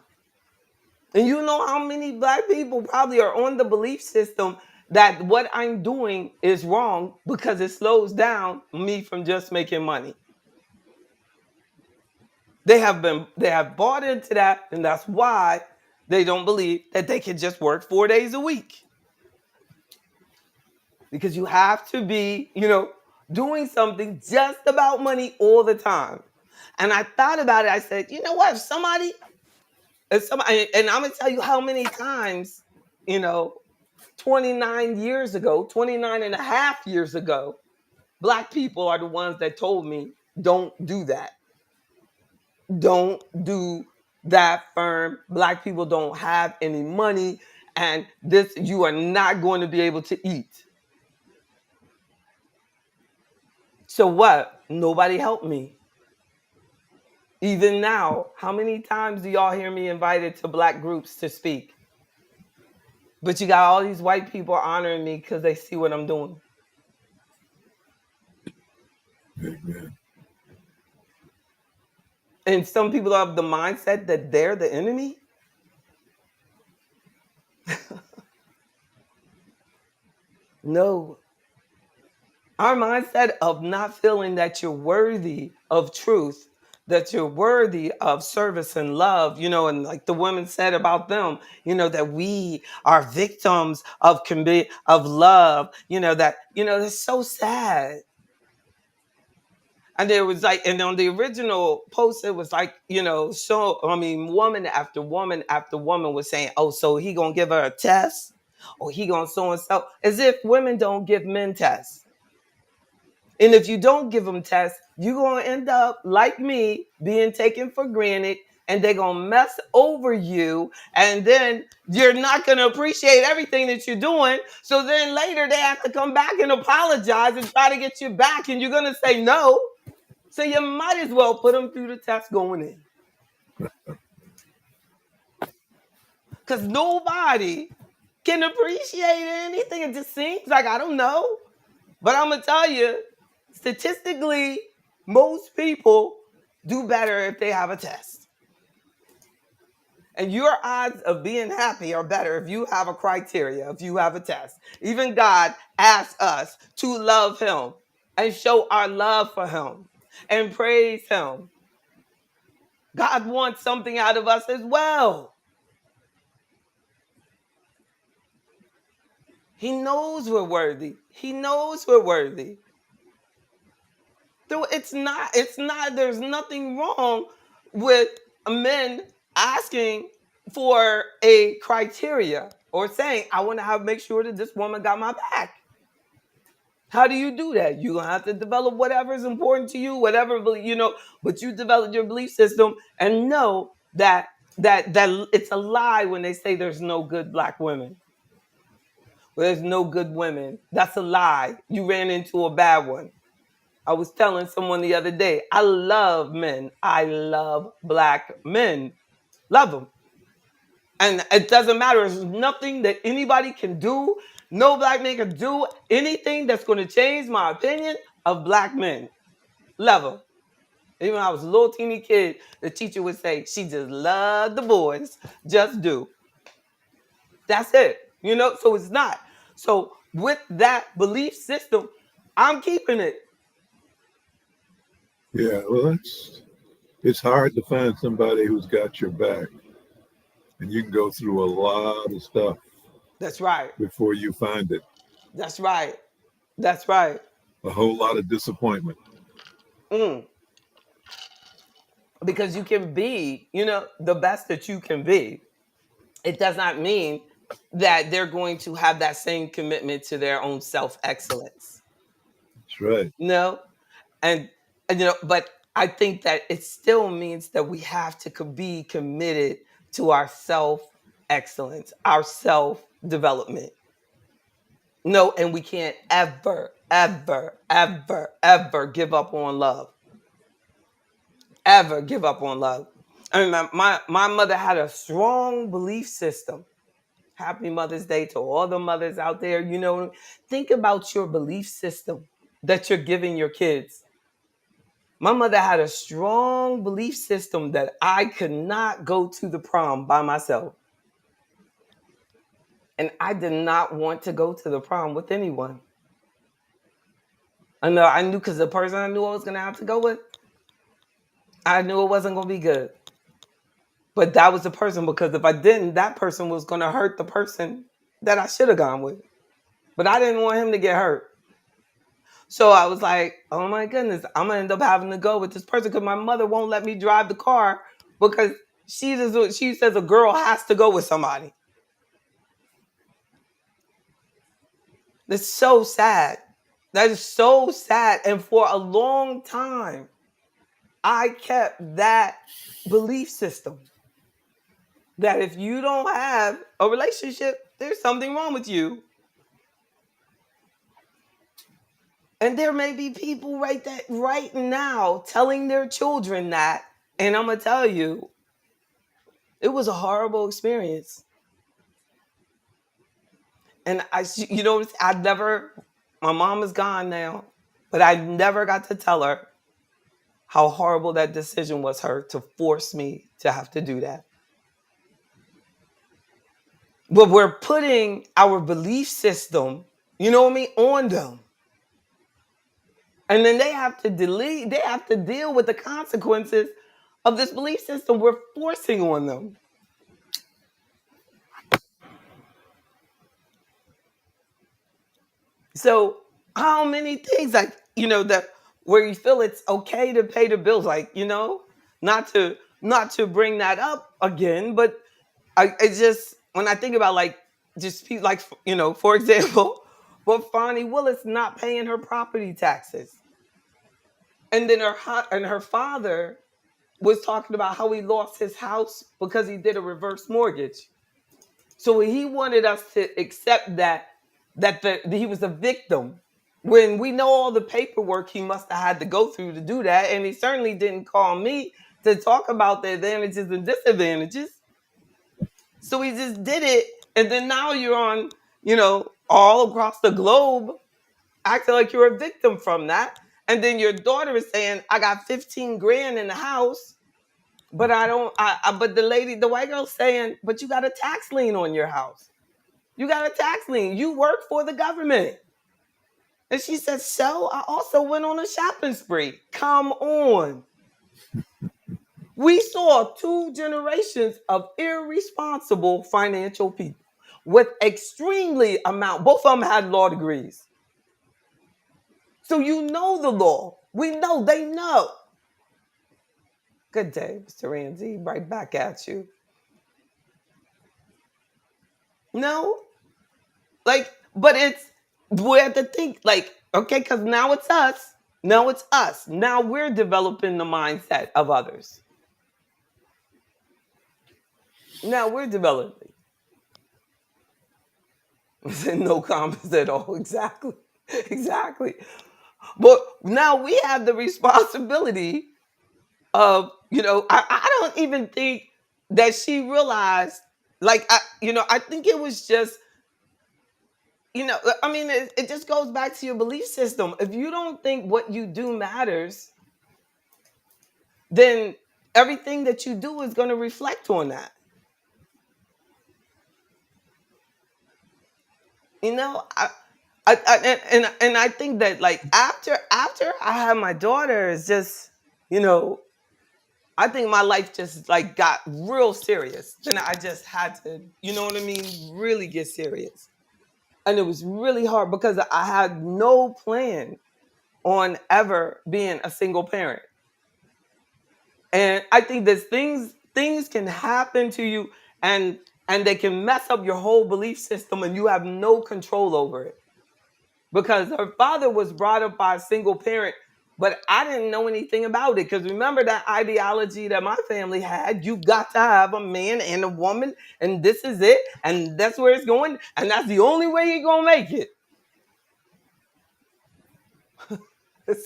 [SPEAKER 1] And you know how many Black people probably are on the belief system that what I'm doing is wrong because it slows down me from just making money. They have bought into that, and that's why they don't believe that they can just work 4 days a week. Because you have to be, you know, doing something just about money all the time. And I thought about it. I said, you know what? If somebody, and I'm gonna tell you how many times, you know, 29 and a half years ago, Black people are the ones that told me, don't do that. Don't do that firm. Black people don't have any money, and this, you are not going to be able to eat. So what? Nobody helped me. Even now, how many times do y'all hear me invited to Black groups to speak? But you got all these white people honoring me because they see what I'm doing.
[SPEAKER 2] Amen.
[SPEAKER 1] And some people have the mindset that they're the enemy. No. Our mindset of not feeling that you're worthy of truth, that you're worthy of service and love, you know, and like the women said about them, you know, that we are victims of love, you know, that, you know, that's so sad. And there was like, and on the original post, it was like, you know, so I mean, woman after woman after woman was saying, oh, so he gonna give her a test, or he gonna so and so, as if women don't give men tests. And if you don't give them tests, you're going to end up like me, being taken for granted, and they're going to mess over you. And then you're not going to appreciate everything that you're doing. So then later they have to come back and apologize and try to get you back. And you're going to say no. So you might as well put them through the test going in. because nobody can appreciate anything. It just seems like, I don't know. But I'm going to tell you, statistically, most people do better if they have a test. And your odds of being happy are better if you have a criteria, if you have a test. Even God asks us to love him and show our love for him and praise him. God wants something out of us as well. He knows we're worthy. He knows we're worthy. So it's not, there's nothing wrong with men asking for a criteria or saying, I want to make sure that this woman got my back. How do you do that? You're going to have to develop whatever is important to you, whatever, but you develop your belief system and know that it's a lie when they say there's no good black women. There's no good women. That's a lie. You ran into a bad one. I was telling someone the other day, I love men. I love black men. Love them. And it doesn't matter. There's nothing that anybody can do. No black man can do anything that's going to change my opinion of black men. Love them. Even when I was a little teeny kid, the teacher would say, she just loved the boys. Just do. That's it. So it's not. So with that belief system, I'm keeping it.
[SPEAKER 2] Yeah, well, it's hard to find somebody who's got your back, and you can go through a lot of stuff.
[SPEAKER 1] That's right.
[SPEAKER 2] Before you find it.
[SPEAKER 1] That's right. That's right.
[SPEAKER 2] A whole lot of disappointment.
[SPEAKER 1] Because you can be, the best that you can be. It does not mean that they're going to have that same commitment to their own self-excellence.
[SPEAKER 2] That's right.
[SPEAKER 1] No, and but I think that it still means that we have to be committed to our self-excellence, our self-development. No, and we can't ever, ever, ever, ever give up on love. Ever give up on love. I mean, my mother had a strong belief system. Happy Mother's Day to all the mothers out there. Think about your belief system that you're giving your kids. My mother had a strong belief system that I could not go to the prom by myself. And I did not want to go to the prom with anyone. I knew because the person I knew I was going to have to go with, I knew it wasn't going to be good. But that was the person, because if I didn't, that person was going to hurt the person that I should have gone with. But I didn't want him to get hurt. So I was like, oh my goodness, I'm going to end up having to go with this person because my mother won't let me drive the car because she says a girl has to go with somebody. That's so sad. That is so sad. And for a long time, I kept that belief system. That if you don't have a relationship, there's something wrong with you. And there may be people right now telling their children that. And I'm going to tell you, it was a horrible experience. And my mom is gone now, but I never got to tell her how horrible that decision was to force me to have to do that. But we're putting our belief system, on them. And then they have to deal with the consequences of this belief system we're forcing on them. So how many things that where you feel it's okay to pay the bills, not to bring that up again, but it's just when I think about just people for example, but Fonnie Willis not paying her property taxes. And then her father was talking about how he lost his house because he did a reverse mortgage. So he wanted us to accept that he was a victim, when we know all the paperwork he must have had to go through to do that. And he certainly didn't call me to talk about the advantages and disadvantages. So he just did it, and then now you're on, all across the globe, acting like you're a victim from that. And then your daughter is saying, "I got 15 grand in the house, but I don't." But the white girl's saying, "But you got a tax lien on your house. You got a tax lien. You work for the government." And she said, "So I also went on a shopping spree." Come on. We saw two generations of irresponsible financial people with both of them had law degrees. So you know the law. We know, they know. Good day, Mr. Ramsey. Right back at you. No, but we have to think, okay, because now it's us. Now it's us. Now we're developing the mindset of others. Now we're developing. No comments at all. Exactly. Exactly. But now we have the responsibility of, I don't even think that she realized, I think it was just, I mean, it just goes back to your belief system. If you don't think what you do matters, then everything that you do is going to reflect on that. And I think that, after I had my daughter, it's just, I think my life just got real serious. Then I just had to, you know what I mean, really get serious. And it was really hard because I had no plan on ever being a single parent. And I think that things can happen to you, and they can mess up your whole belief system, and you have no control over it. Because her father was brought up by a single parent, but I didn't know anything about it. Because remember that ideology that my family had: you got to have a man and a woman, and this is it, and that's where it's going, and that's the only way you're gonna make it.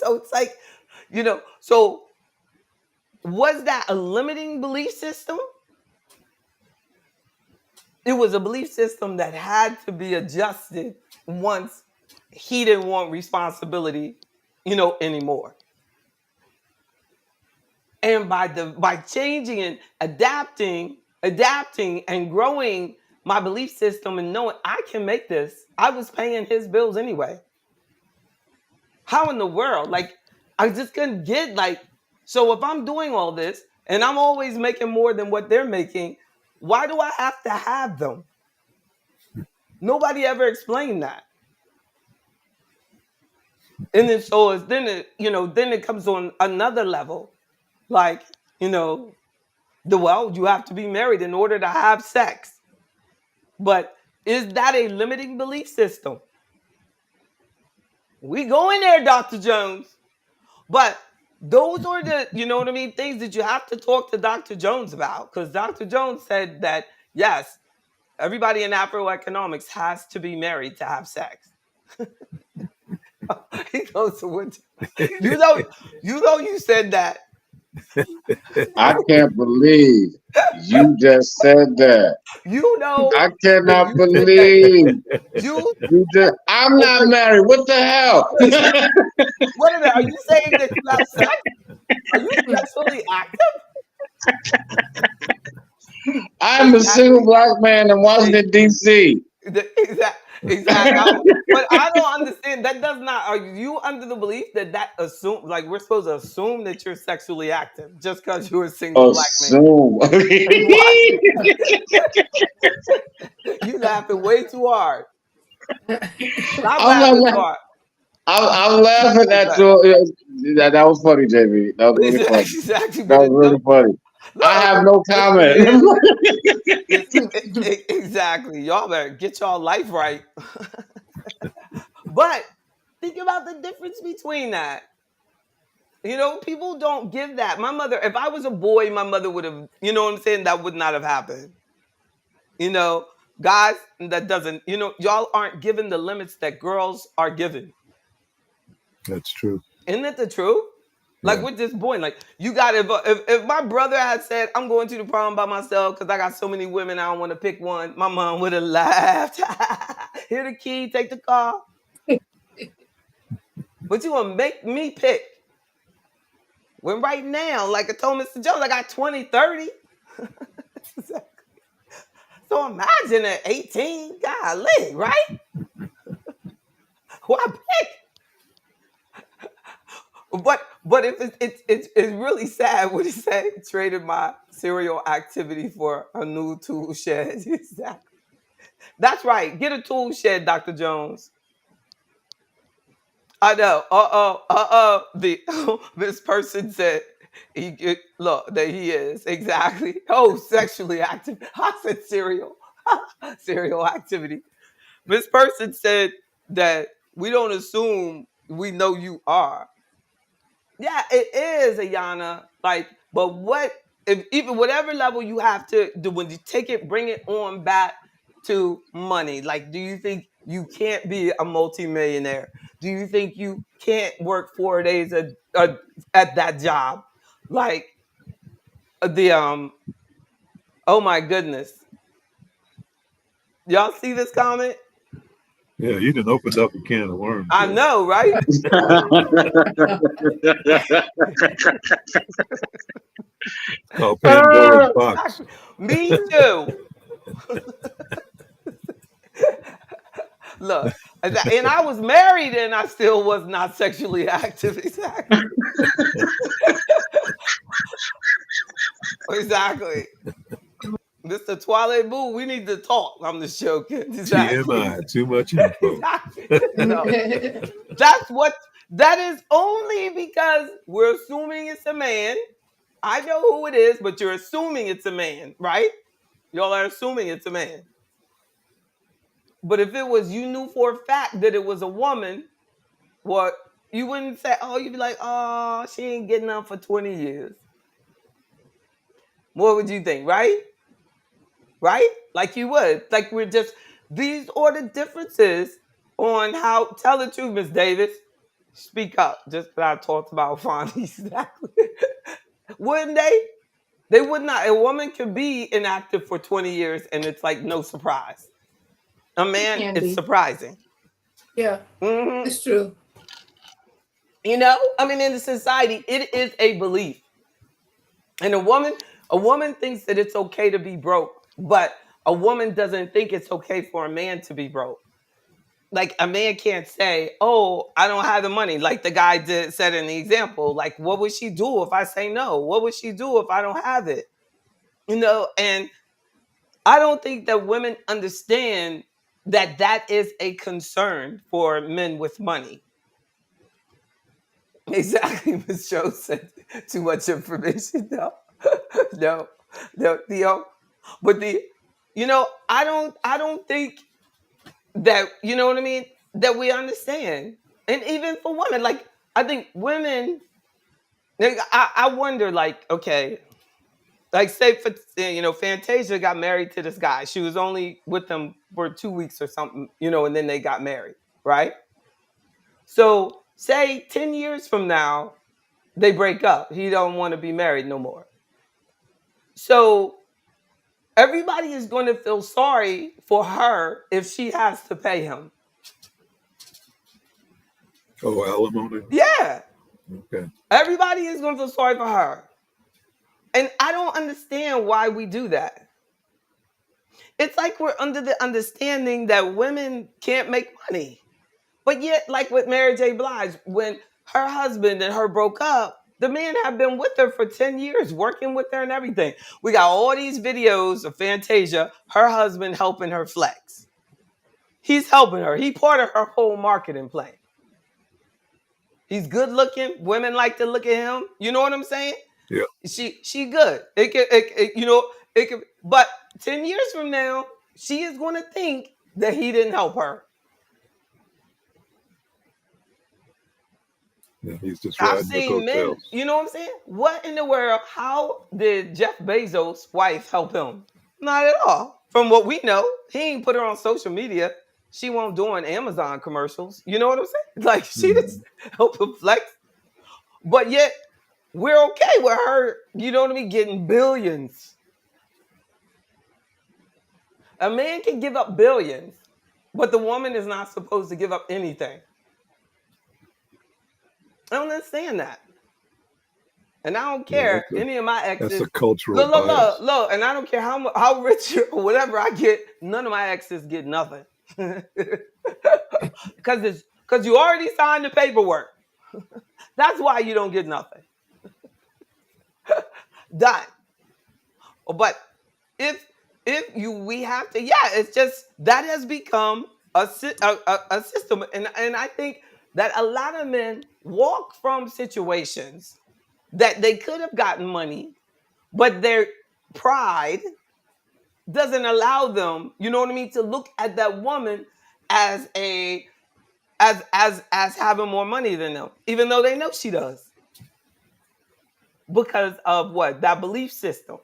[SPEAKER 1] So it's like, so was that a limiting belief system? It was a belief system that had to be adjusted once he didn't want responsibility, anymore. And by changing and adapting and growing my belief system and knowing I can make this, I was paying his bills anyway. How in the world? I just couldn't get, so if I'm doing all this and I'm always making more than what they're making, why do I have to have them? Nobody ever explained that. And then then it comes on another level. Like, you have to be married in order to have sex. But is that a limiting belief system? We go in there, Dr. Jones. But those are the, things that you have to talk to Dr. Jones about. Because Dr. Jones said that, yes, everybody in AfroEconomics has to be married to have sex. He goes to what? You said that.
[SPEAKER 3] I can't believe you just said that. I
[SPEAKER 1] That
[SPEAKER 3] cannot
[SPEAKER 1] you said that.
[SPEAKER 3] believe
[SPEAKER 1] You
[SPEAKER 3] you just. I'm not married. What the hell?
[SPEAKER 1] Wait a minute. Are you saying that you have sex? Are you sexually active?
[SPEAKER 3] I'm a
[SPEAKER 1] Exactly.
[SPEAKER 3] single black man in Washington D.C.
[SPEAKER 1] Exactly. But I don't understand. That does not. Are you under the belief that assume, we're supposed to assume that you're sexually active just because you're a single black man?
[SPEAKER 3] Assume.
[SPEAKER 1] And Washington, you laughing way too hard. Stop
[SPEAKER 3] I'm
[SPEAKER 1] laughing
[SPEAKER 3] not.
[SPEAKER 1] so hard.
[SPEAKER 3] I'm laughing at
[SPEAKER 1] Okay.
[SPEAKER 3] you. That was funny, JB. That was really funny.
[SPEAKER 1] Exactly.
[SPEAKER 3] That
[SPEAKER 1] But
[SPEAKER 3] was really funny. I
[SPEAKER 1] no,
[SPEAKER 3] have no comment.
[SPEAKER 1] yeah, exactly. Y'all better get y'all life right. But think about the difference between that. People don't give that. My mother, if I was a boy, my mother would have, you know what I'm saying? That would not have happened. Guys, that doesn't, y'all aren't given the limits that girls are given.
[SPEAKER 2] That's true.
[SPEAKER 1] Isn't it the truth? Like
[SPEAKER 2] Yeah.
[SPEAKER 1] with this boy, like you got if my brother had said I'm going to the prom by myself because I got so many women I don't want to pick one, my mom would have laughed. Here the key, take the car. But you want to make me pick when right now, like I told Mr. Jones, I got 20, 30. So imagine at 18, golly, right? Why pick? But if it's really sad what he said. Traded my cereal activity for a new tool shed. Exactly. That's right. Get a tool shed, Dr. Jones. I know. The this person said look that he is exactly. Oh, sexually active. I said cereal. Cereal activity. This person said that we don't assume we know you are. Yeah, it is, Ayana. Like, but what if even whatever level you have to do when you take it, bring it on back to money? Like, do you think you can't be a multimillionaire? Do you think you can't work 4 days at that job? Like the oh my goodness. Y'all see this comment?
[SPEAKER 2] Yeah, you done opened up a can of worms
[SPEAKER 1] I
[SPEAKER 2] there.
[SPEAKER 1] know, right?
[SPEAKER 2] Oh, Pandora's box.
[SPEAKER 1] Me too. Look, and I was married and I still was not sexually active. Exactly. Exactly. Mr. Twilight Boo, we need to talk. I'm just joking. Exactly.
[SPEAKER 2] TMI, too much info.
[SPEAKER 1] Exactly. No, that is only because we're assuming it's a man. I know who it is, but you're assuming it's a man, right? Y'all are assuming it's a man. But if it was, you knew for a fact that it was a woman, what you wouldn't say, oh, you'd be like, oh, she ain't getting up for 20 years. What would you think, right? Right? Like you would. Like we're just, these are the differences on how, tell the truth, Miss Davis. Speak up, just because I talked about Fonzie. Exactly. Wouldn't they? They would not. A woman could be inactive for 20 years and it's like no surprise. A man,
[SPEAKER 4] Can
[SPEAKER 1] it's
[SPEAKER 4] be.
[SPEAKER 1] surprising.
[SPEAKER 4] Yeah,
[SPEAKER 1] Hmm.
[SPEAKER 4] it's true.
[SPEAKER 1] You know, I mean, in the society, it is a belief. And a woman thinks that it's okay to be broke, but a woman doesn't think it's okay for a man to be broke. Like a man can't say, "Oh, I don't have the money." Like the guy said in the example. Like, what would she do if I say no? What would she do if I don't have it? You know, and I don't think that women understand that that is a concern for men with money. Exactly, Ms. Joe said too much information. No, no, no, Theo. But I don't think that, you know what I mean, that we understand. And even for women, like I think women, like, I wonder, like, okay, like say for Fantasia got married to this guy. She was only with him for 2 weeks or something, and then they got married, right? So say 10 years from now, they break up. He don't want to be married no more. So everybody is going to feel sorry for her if she has to pay him.
[SPEAKER 2] Oh, alimony?
[SPEAKER 1] Yeah.
[SPEAKER 2] Okay.
[SPEAKER 1] Everybody is going to feel sorry for her. And I don't understand why we do that. It's like we're under the understanding that women can't make money. But yet, like with Mary J. Blige, when her husband and her broke up, the man had been with her for 10 years, working with her and everything. We got all these videos of Fantasia, her husband helping her flex. He's helping her. He part of her whole marketing plan. He's good looking. Women like to look at him. You know what I'm saying?
[SPEAKER 2] Yeah.
[SPEAKER 1] She good. But 10 years from now, she is going to think that he didn't help her.
[SPEAKER 2] Yeah, he's just
[SPEAKER 1] I've
[SPEAKER 2] riding the
[SPEAKER 1] seen men,
[SPEAKER 2] coattails.
[SPEAKER 1] you know what I'm saying? What in the world? How did Jeff Bezos' wife help him? Not at all. From what we know, he ain't put her on social media. She won't doing Amazon commercials. You know what I'm saying? Like she just help him flex. But yet we're okay with her, you know what I mean, getting billions. A man can give up billions, but the woman is not supposed to give up anything. I don't understand that. And I don't
[SPEAKER 2] Yeah,
[SPEAKER 1] care any of my
[SPEAKER 2] that's a
[SPEAKER 1] exes.
[SPEAKER 2] cultural
[SPEAKER 1] Look, look, look,
[SPEAKER 2] bias.
[SPEAKER 1] look, and I don't care how rich or whatever I get. None of my exes get nothing, because you already signed the paperwork. That's why you don't get nothing. Done. But if we have to, yeah, it's just that has become a system, and I think that a lot of men walk from situations that they could have gotten money, but their pride doesn't allow them, you know what I mean, to look at that woman as a as having more money than them, even though they know she does, because of what, that belief system.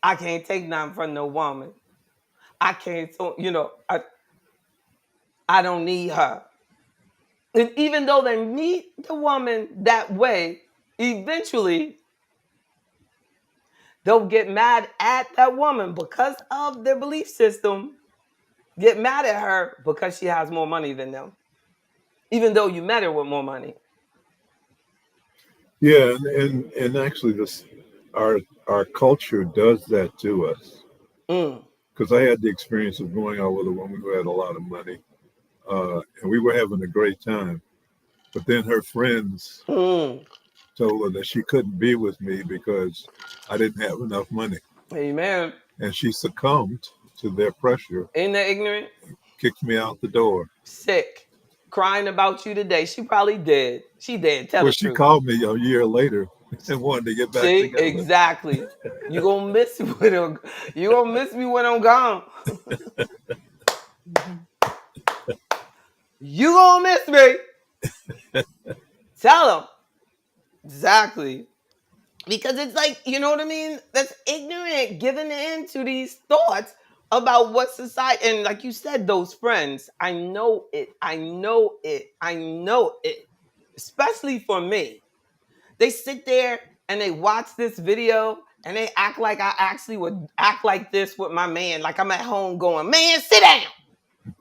[SPEAKER 1] I can't take nothing from no woman. I can't, I don't need her. And even though they meet the woman that way, eventually they'll get mad at that woman because of their belief system, get mad at her because she has more money than them, even though you met her with more money.
[SPEAKER 2] Yeah, and actually, this our culture does that to us.
[SPEAKER 1] Mm,
[SPEAKER 2] Because I had the experience of going out with a woman who had a lot of money, and we were having a great time. But then her friends
[SPEAKER 1] mm.
[SPEAKER 2] told her that she couldn't be with me because I didn't have enough money,
[SPEAKER 1] Amen.
[SPEAKER 2] and she succumbed to their pressure,
[SPEAKER 1] Ain't that ignorant?
[SPEAKER 2] kicked me out the door.
[SPEAKER 1] Sick. Crying about you today. She probably did. She did. Tell
[SPEAKER 2] Well,
[SPEAKER 1] the
[SPEAKER 2] she
[SPEAKER 1] truth.
[SPEAKER 2] called me a year later and wanted to get back
[SPEAKER 1] See,
[SPEAKER 2] together.
[SPEAKER 1] exactly. You gonna miss me when you gonna miss me when I'm gone. You gonna miss me. Tell them. Exactly. Because it's like, you know what I mean? That's ignorant, giving in to these thoughts about what society, and like you said, those friends, I know it. I know it. I know it. Especially for me. They sit there and they watch this video and they act like I actually would act like this with my man. Like I'm at home going, man, sit down.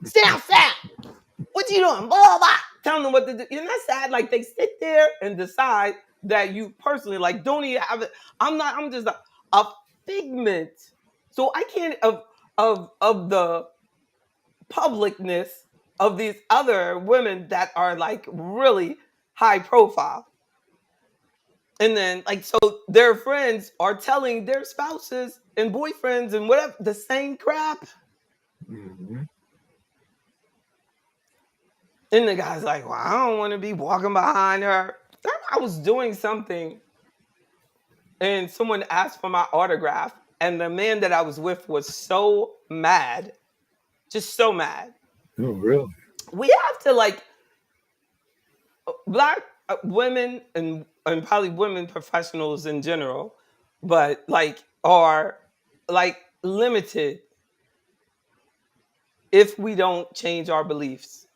[SPEAKER 1] Sit down, fat. What you doing? Blah, blah, blah. Telling them what to do. You're not sad. Like they sit there and decide that you personally, like, don't even have it. I'm just a figment. So I can't of the publicness of these other women that are like really high profile. And then, like, so their friends are telling their spouses and boyfriends and whatever the same crap.
[SPEAKER 2] Mm-hmm.
[SPEAKER 1] And the guy's like, well, I don't want to be walking behind her. I was doing something and someone asked for my autograph. And the man that I was with was so mad, just so mad.
[SPEAKER 2] Oh, really?
[SPEAKER 1] We have to, like, black women and probably women professionals in general, but like are like limited if we don't change our beliefs.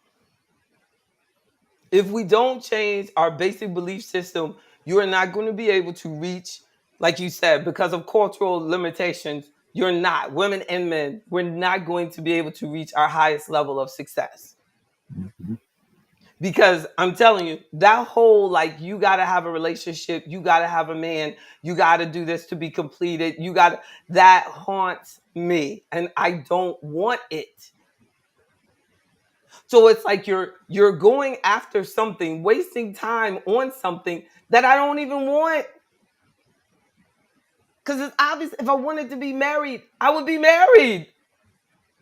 [SPEAKER 1] If we don't change our basic belief system, you are not going to be able to reach, like you said, because of cultural limitations, you're not, women and men, we're not going to be able to reach our highest level of success.
[SPEAKER 2] Mm-hmm.
[SPEAKER 1] Because I'm telling you, that whole, like, you got to have a relationship, you got to have a man, you got to do this to be completed, that haunts me and I don't want it. So it's like you're going after something, wasting time on something that I don't even want. Because it's obvious if I wanted to be married, I would be married.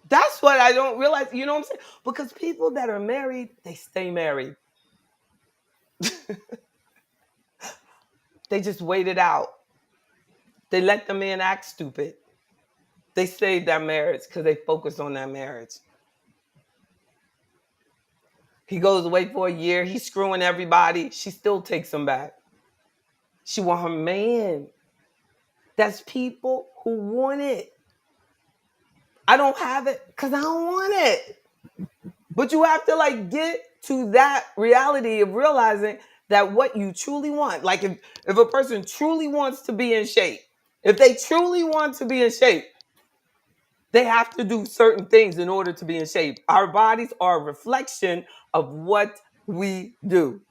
[SPEAKER 1] That's what I don't realize. You know what I'm saying? Because people that are married, they stay married. They just wait it out. They let the man act stupid. They save that marriage because they focus on that marriage. He goes away for a year. He's screwing everybody. She still takes him back. She want her man. That's people who want it. I don't have it because I don't want it. But you have to, like, get to that reality of realizing that what you truly want, like if a person truly wants to be in shape, if they truly want to be in shape, they have to do certain things in order to be in shape. Our bodies are a reflection of what we do.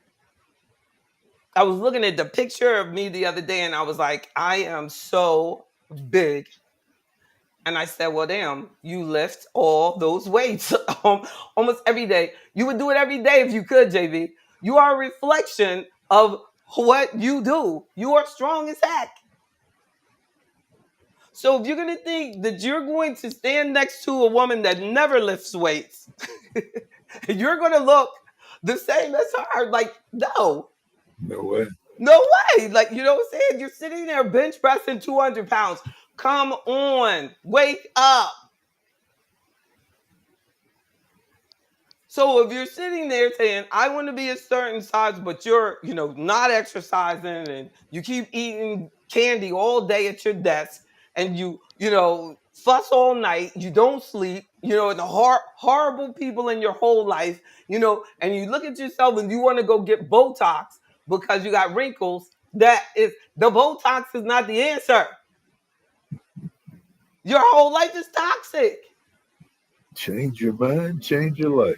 [SPEAKER 1] I was looking at the picture of me the other day and I was like, I am so big. And I said, well, damn, you lift all those weights almost every day. You would do it every day if you could, JV. You are a reflection of what you do. You are strong as heck. So if you're going to think that you're going to stand next to a woman that never lifts weights, you're going to look the same as her. Like, no.
[SPEAKER 2] No way.
[SPEAKER 1] No way. Like, you know what I'm saying? You're sitting there bench pressing 200 pounds. Come on. Wake up. So if you're sitting there saying, I want to be a certain size, but you're, not exercising and you keep eating candy all day at your desk and you fuss all night, you don't sleep, and the horrible people in your whole life, and you look at yourself and you want to go get Botox because you got wrinkles, the Botox is not the answer. Your whole life is toxic.
[SPEAKER 2] Change your mind, change your life.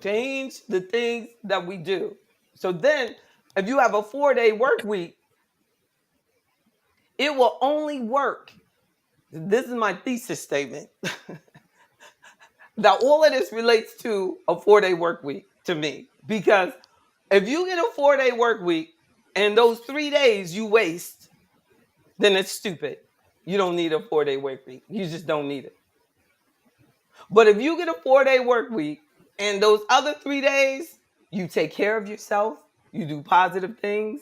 [SPEAKER 1] Change the things that we do. So then, if you have a 4-day work week, it will only work. This is my thesis statement. That all of this relates to a 4-day work week to me. Because if you get a 4-day work week and those 3 days you waste, then it's stupid. You don't need a 4-day work week. You just don't need it. But if you get a 4-day work week and those other 3 days, you take care of yourself, you do positive things,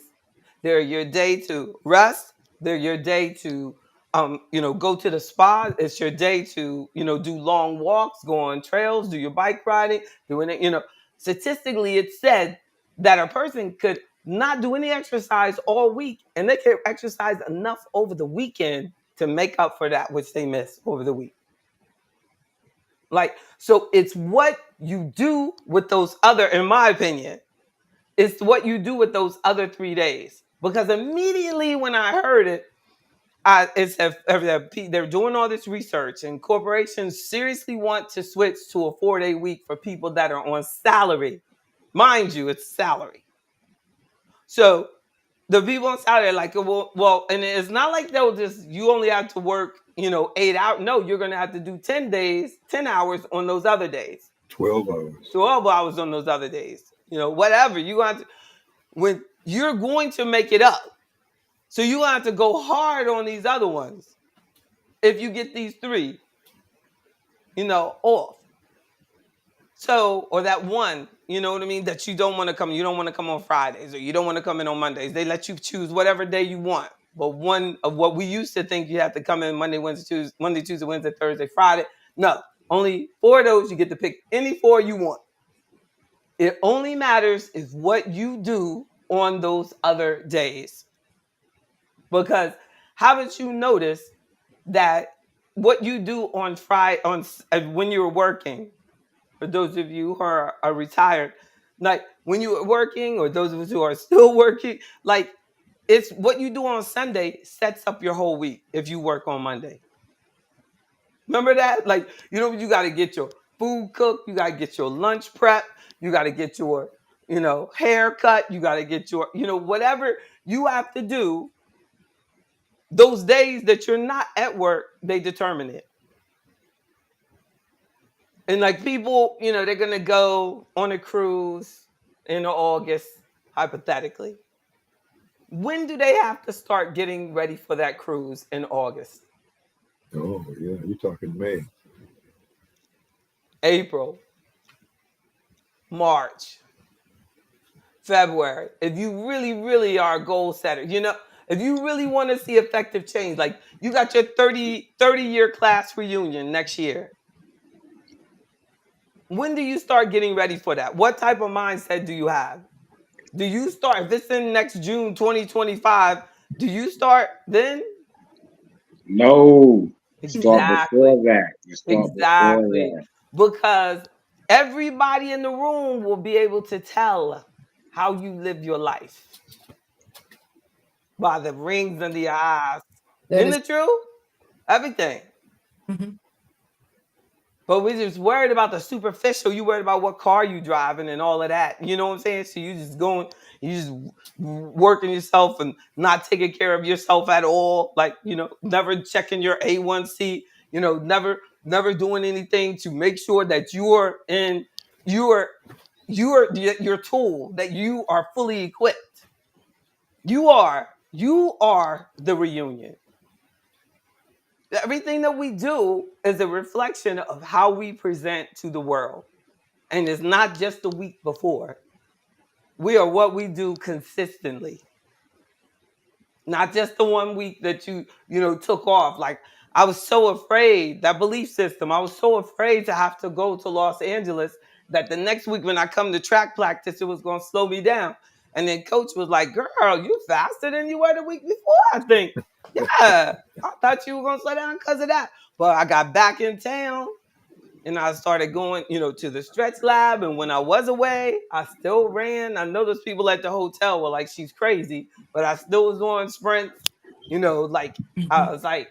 [SPEAKER 1] they're your day to rest, they're your day to go to the spa, it's your day to, do long walks, go on trails, do your bike riding, doing it, statistically it's said that a person could not do any exercise all week and they can exercise enough over the weekend to make up for that which they miss over the week. So it's what you do with those other, in my opinion, it's what you do with those other 3 days. Because immediately when I heard it, they're doing all this research and corporations seriously want to switch to a 4-day week for people that are on salary. Mind you, it's salary. So the people on salary are like, well, and it's not like you only have to work, 8 hours. No, you're going to have to do 10 hours on those other days.
[SPEAKER 2] 12 hours.
[SPEAKER 1] 12 hours on those other days. Whatever. When you're going to make it up. So you have to go hard on these other ones. If you get these 3, off. So, or that one, you know what I mean, that you don't want to come. You don't want to come on Fridays or you don't want to come in on Mondays. They let you choose whatever day you want. But one of what we used to think you have to come in Monday, Tuesday, Wednesday, Thursday, Friday. No, only 4 of those. You get to pick any 4 you want. It only matters is what you do on those other days. Because haven't you noticed that what you do on Friday, when you're working, for those of you who are retired, like when you are working, or those of us who are still working, like it's what you do on Sunday sets up your whole week if you work on Monday. Remember that? Like, you got to get your food cooked, you got to get your lunch prep, you got to get your, haircut, you got to get your, whatever you have to do. Those days that you're not at work, they determine it. And like people, they're going to go on a cruise in August, hypothetically. When do they have to start getting ready for that cruise in August?
[SPEAKER 2] Oh, yeah. You're talking May.
[SPEAKER 1] April. March. February. If you really, really are a goal setter, if you really want to see effective change, like you got your 30-year class reunion next year. When do you start getting ready for that? What type of mindset do you have? Do you start, if it's in next June 2025, do you start then?
[SPEAKER 3] No. Start
[SPEAKER 1] Exactly.
[SPEAKER 3] before that. Start before
[SPEAKER 1] Exactly.
[SPEAKER 3] that.
[SPEAKER 1] Because everybody in the room will be able to tell how you live your life by the rings and the eyes.
[SPEAKER 4] That
[SPEAKER 1] Isn't
[SPEAKER 4] is.
[SPEAKER 1] it true? Everything.
[SPEAKER 4] Mhm.
[SPEAKER 1] But we just worried about the superficial. You worried about what car you driving and all of that. You know what I'm saying? So you just going, you just working yourself and not taking care of yourself at all. Like, never checking your A1C. Never doing anything to make sure that you are your tool, that you are fully equipped. You are the reunion. Everything that we do is a reflection of how we present to the world. And it's not just the week before. We are what we do consistently, not just the 1 week that you took off. Like, I was so afraid, that belief system, I was so afraid to have to go to Los Angeles that the next week when I come to track practice, it was going to slow me down. And then coach was like, girl, you faster than you were the week before, I think. Yeah, I thought you were going to slow down because of that. But I got back in town and I started going to the stretch lab. And when I was away, I still ran. I know those people at the hotel were like, she's crazy, but I still was on sprints. Like I
[SPEAKER 4] Mhm.
[SPEAKER 1] was like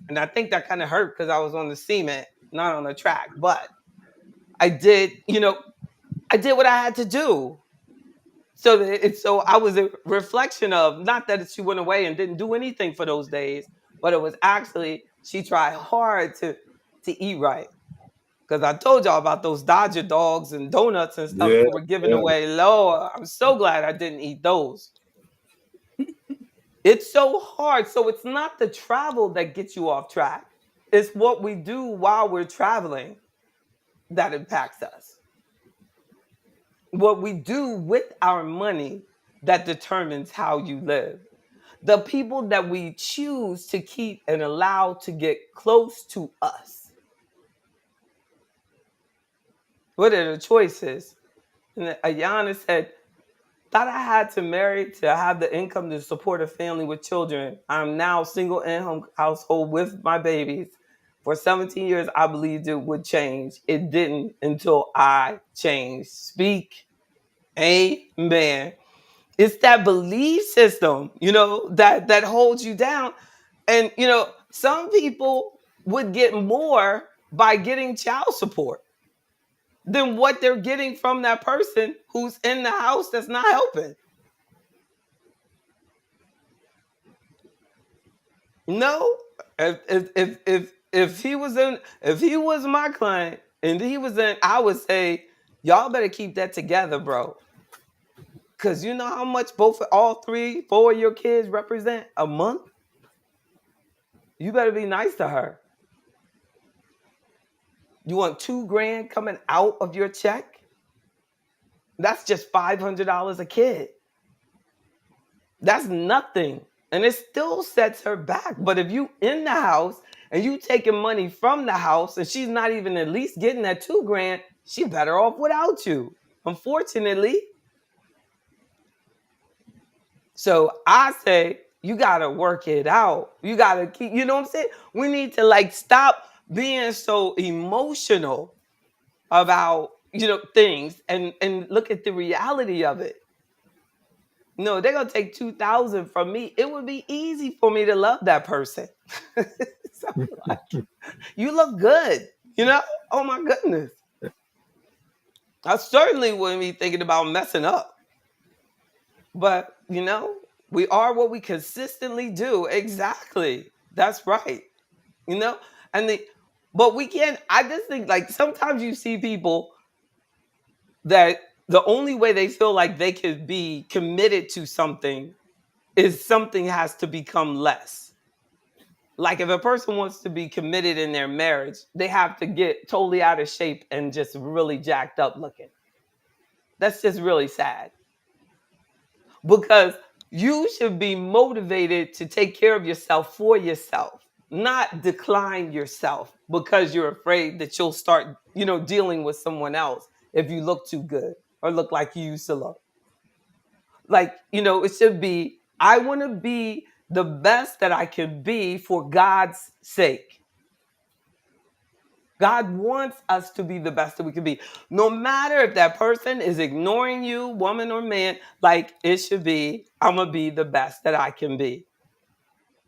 [SPEAKER 1] and I think that kind of hurt because I was on the cement, not on the track. But I I did what I had to do. So I was a reflection of, not that she went away and didn't do anything for those days, but it was actually she tried hard to eat right. Because I told y'all about those Dodger dogs and donuts and stuff
[SPEAKER 2] Yeah,
[SPEAKER 1] that were given
[SPEAKER 2] yeah.
[SPEAKER 1] away. Lord, I'm so glad I didn't eat those. It's so hard. So it's not the travel that gets you off track. It's what we do while we're traveling that impacts us. What we do with our money that determines how you live. The people that we choose to keep and allow to get close to us. What are the choices? And Ayana said, thought I had to marry to have the income to support a family with children. I'm now single in household with my babies. For 17 years, I believed it would change. It didn't until I changed. Speak. Amen. It's that belief system that holds you down. And some people would get more by getting child support than what they're getting from that person who's in the house that's not helping. No, if he was my client and he was in, I would say y'all better keep that together, bro. Cause you know how much all three, four of your kids represent a month. You better be nice to her. You want $2,000 coming out of your check? That's just $500 a kid. That's nothing. And it still sets her back. But if you in the house and you taking money from the house and she's not even at least getting that $2,000, she better off without you. Unfortunately. So I say you gotta work it out. You gotta keep, you know what I'm saying? We need to stop being so emotional about things and look at the reality of it. No, they're gonna take 2,000 from me. It would be easy for me to love that person. So, like, you look good. Oh my goodness. I certainly wouldn't be thinking about messing up. But we are what we consistently do. Exactly. That's right. You know? And but we can't, I just think sometimes you see people that the only way they feel like they could be committed to something is something has to become less. Like if a person wants to be committed in their marriage, they have to get totally out of shape and just really jacked up looking. That's just really sad because you should be motivated to take care of yourself for yourself, not decline yourself because you're afraid that you'll start dealing with someone else if you look too good or look like you used to look. It should be, I want to be the best that I can be for God's sake. God wants us to be the best that we can be. No matter if that person is ignoring you, woman or man, like it should be, I'm going to be the best that I can be.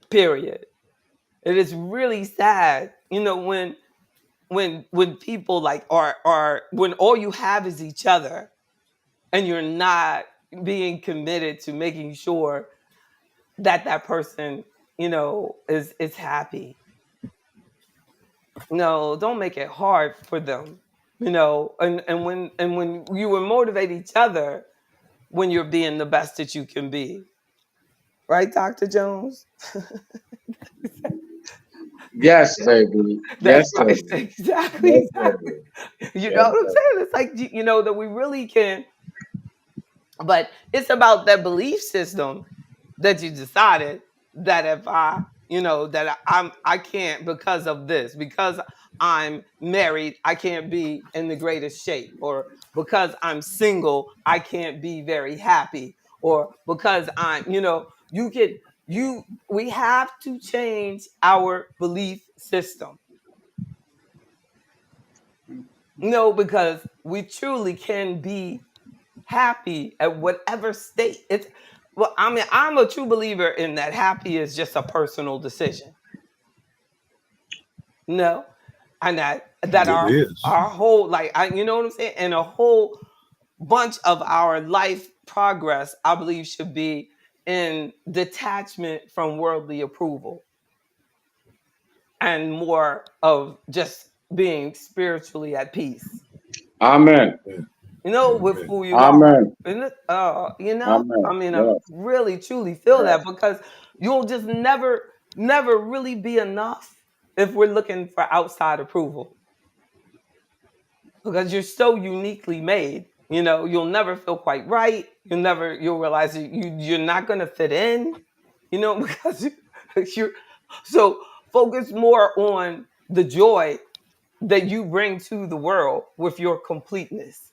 [SPEAKER 1] Period. It is really sad, when people like are when all you have is each other and you're not being committed to making sure that that person, is happy. No, don't make it hard for them. And when you will motivate each other when you're being the best that you can be. Right, Dr. Jones?
[SPEAKER 3] Yes, baby.
[SPEAKER 1] That's
[SPEAKER 3] Yes,
[SPEAKER 1] right.
[SPEAKER 3] baby.
[SPEAKER 1] Exactly,
[SPEAKER 3] Yes,
[SPEAKER 1] exactly.
[SPEAKER 3] baby.
[SPEAKER 1] You know
[SPEAKER 3] Yes,
[SPEAKER 1] what I'm
[SPEAKER 3] baby.
[SPEAKER 1] saying? It's like that we really can, but it's about that belief system that you decided that if I can't because of this, because I'm married, I can't be in the greatest shape, or because I'm single, I can't be very happy, or because you can you we have to change our belief system. Because we truly can be happy at whatever state it's. Well, I mean, I'm a true believer in that happy is just a personal decision. No, and that
[SPEAKER 2] It is.
[SPEAKER 1] our whole, like, you know what I'm saying, and a whole bunch of our life progress, I believe, should be in detachment from worldly approval and more of just being spiritually at peace.
[SPEAKER 3] Amen.
[SPEAKER 2] Amen.
[SPEAKER 1] With
[SPEAKER 2] Amen.
[SPEAKER 1] who you are.
[SPEAKER 3] Amen.
[SPEAKER 1] And I
[SPEAKER 3] Amen.
[SPEAKER 1] mean, I
[SPEAKER 3] Yes.
[SPEAKER 1] really truly feel that,
[SPEAKER 3] Yes.
[SPEAKER 1] because you'll just never really be enough if we're looking for outside approval, because you're so uniquely made. You'll never feel quite right. You'll realize you're not going to fit in, because you're so focus more on the joy that you bring to the world with your completeness.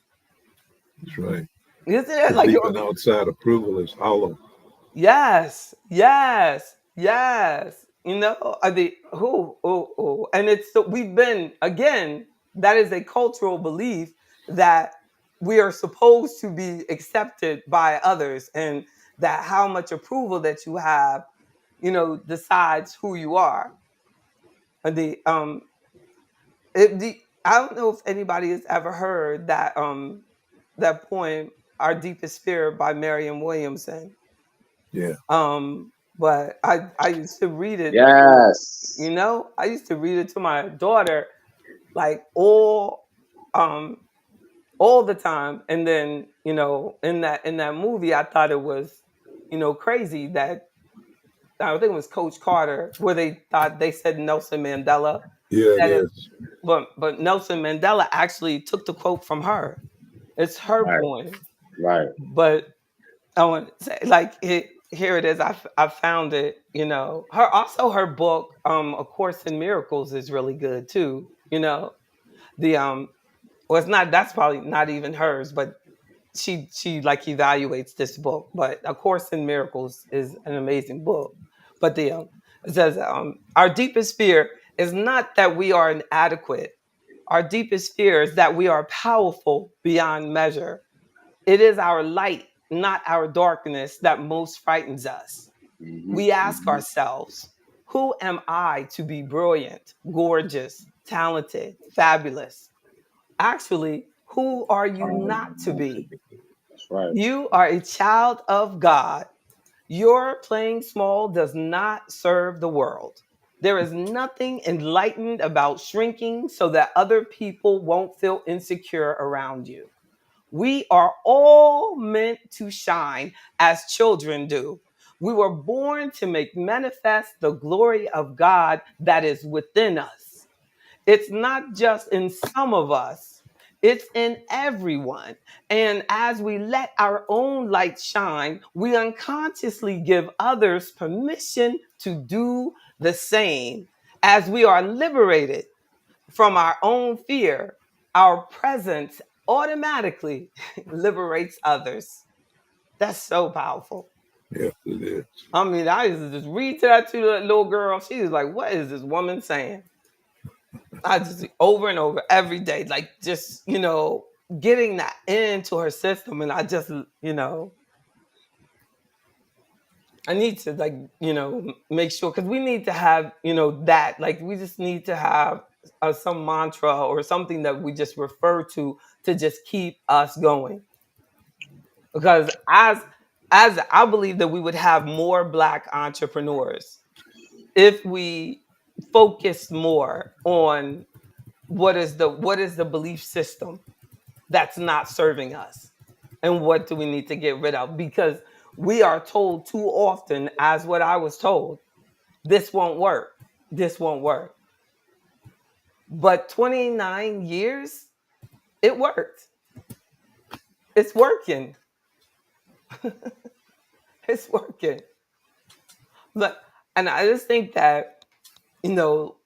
[SPEAKER 2] That's right.
[SPEAKER 1] Isn't it like
[SPEAKER 2] Believing outside approval is hollow.
[SPEAKER 1] yes, yes, yes. The who, and it's so we've been again. That is a cultural belief that we are supposed to be accepted by others, and that how much approval that you have, decides who you are. And I don't know if anybody has ever heard that poem, "Our Deepest Fear" by Marianne Williamson.
[SPEAKER 2] Yeah.
[SPEAKER 1] But I used to read it.
[SPEAKER 3] Yes.
[SPEAKER 1] I used to read it to my daughter, like um all the time. And then, in that movie, I thought it was, crazy that I think it was Coach Carter, where they said Nelson Mandela.
[SPEAKER 2] Yeah, it
[SPEAKER 1] That it,
[SPEAKER 2] is.
[SPEAKER 1] but Nelson Mandela actually took the quote from her. It's her
[SPEAKER 3] Right.
[SPEAKER 1] poem.
[SPEAKER 3] Right.
[SPEAKER 1] But I want to say, like, here it is. I found it. Her book, A Course in Miracles, is really good too. The well, it's not. That's probably not even hers, but she like evaluates this book. But A Course in Miracles is an amazing book. But it says, our deepest fear is not that we are inadequate. Our deepest fear is that we are powerful beyond measure. It is our light, not our darkness, that most frightens us.
[SPEAKER 3] Hmm.
[SPEAKER 1] We ask
[SPEAKER 3] Hmm.
[SPEAKER 1] ourselves, who am I to be brilliant, gorgeous, talented, fabulous? Actually, who are you not to be?
[SPEAKER 3] That's right.
[SPEAKER 1] You are a child of God. Your playing small does not serve the world. There is nothing enlightened about shrinking so that other people won't feel insecure around you. We are all meant to shine as children do. We were born to make manifest the glory of God that is within us. It's not just in some of us, it's in everyone. And as we let our own light shine, we unconsciously give others permission to do the same. As we are liberated from our own fear, our presence automatically liberates others. That's so powerful.
[SPEAKER 2] Yes, it is.
[SPEAKER 1] I mean, I used to just read to that little girl. She was like, what is this woman saying? I just over and over every day, like just getting that into her system, and I just I need to like make sure because we need to have that like we just need to have some mantra or something that we just refer to just keep us going because as I believe that we would have more black entrepreneurs if we focus more on what is the belief system that's not serving us and what do we need to get rid of because we are told too often as what I was told this won't work, this won't work, but 29 years it worked, it's working. It's working. Look, and I just think that you know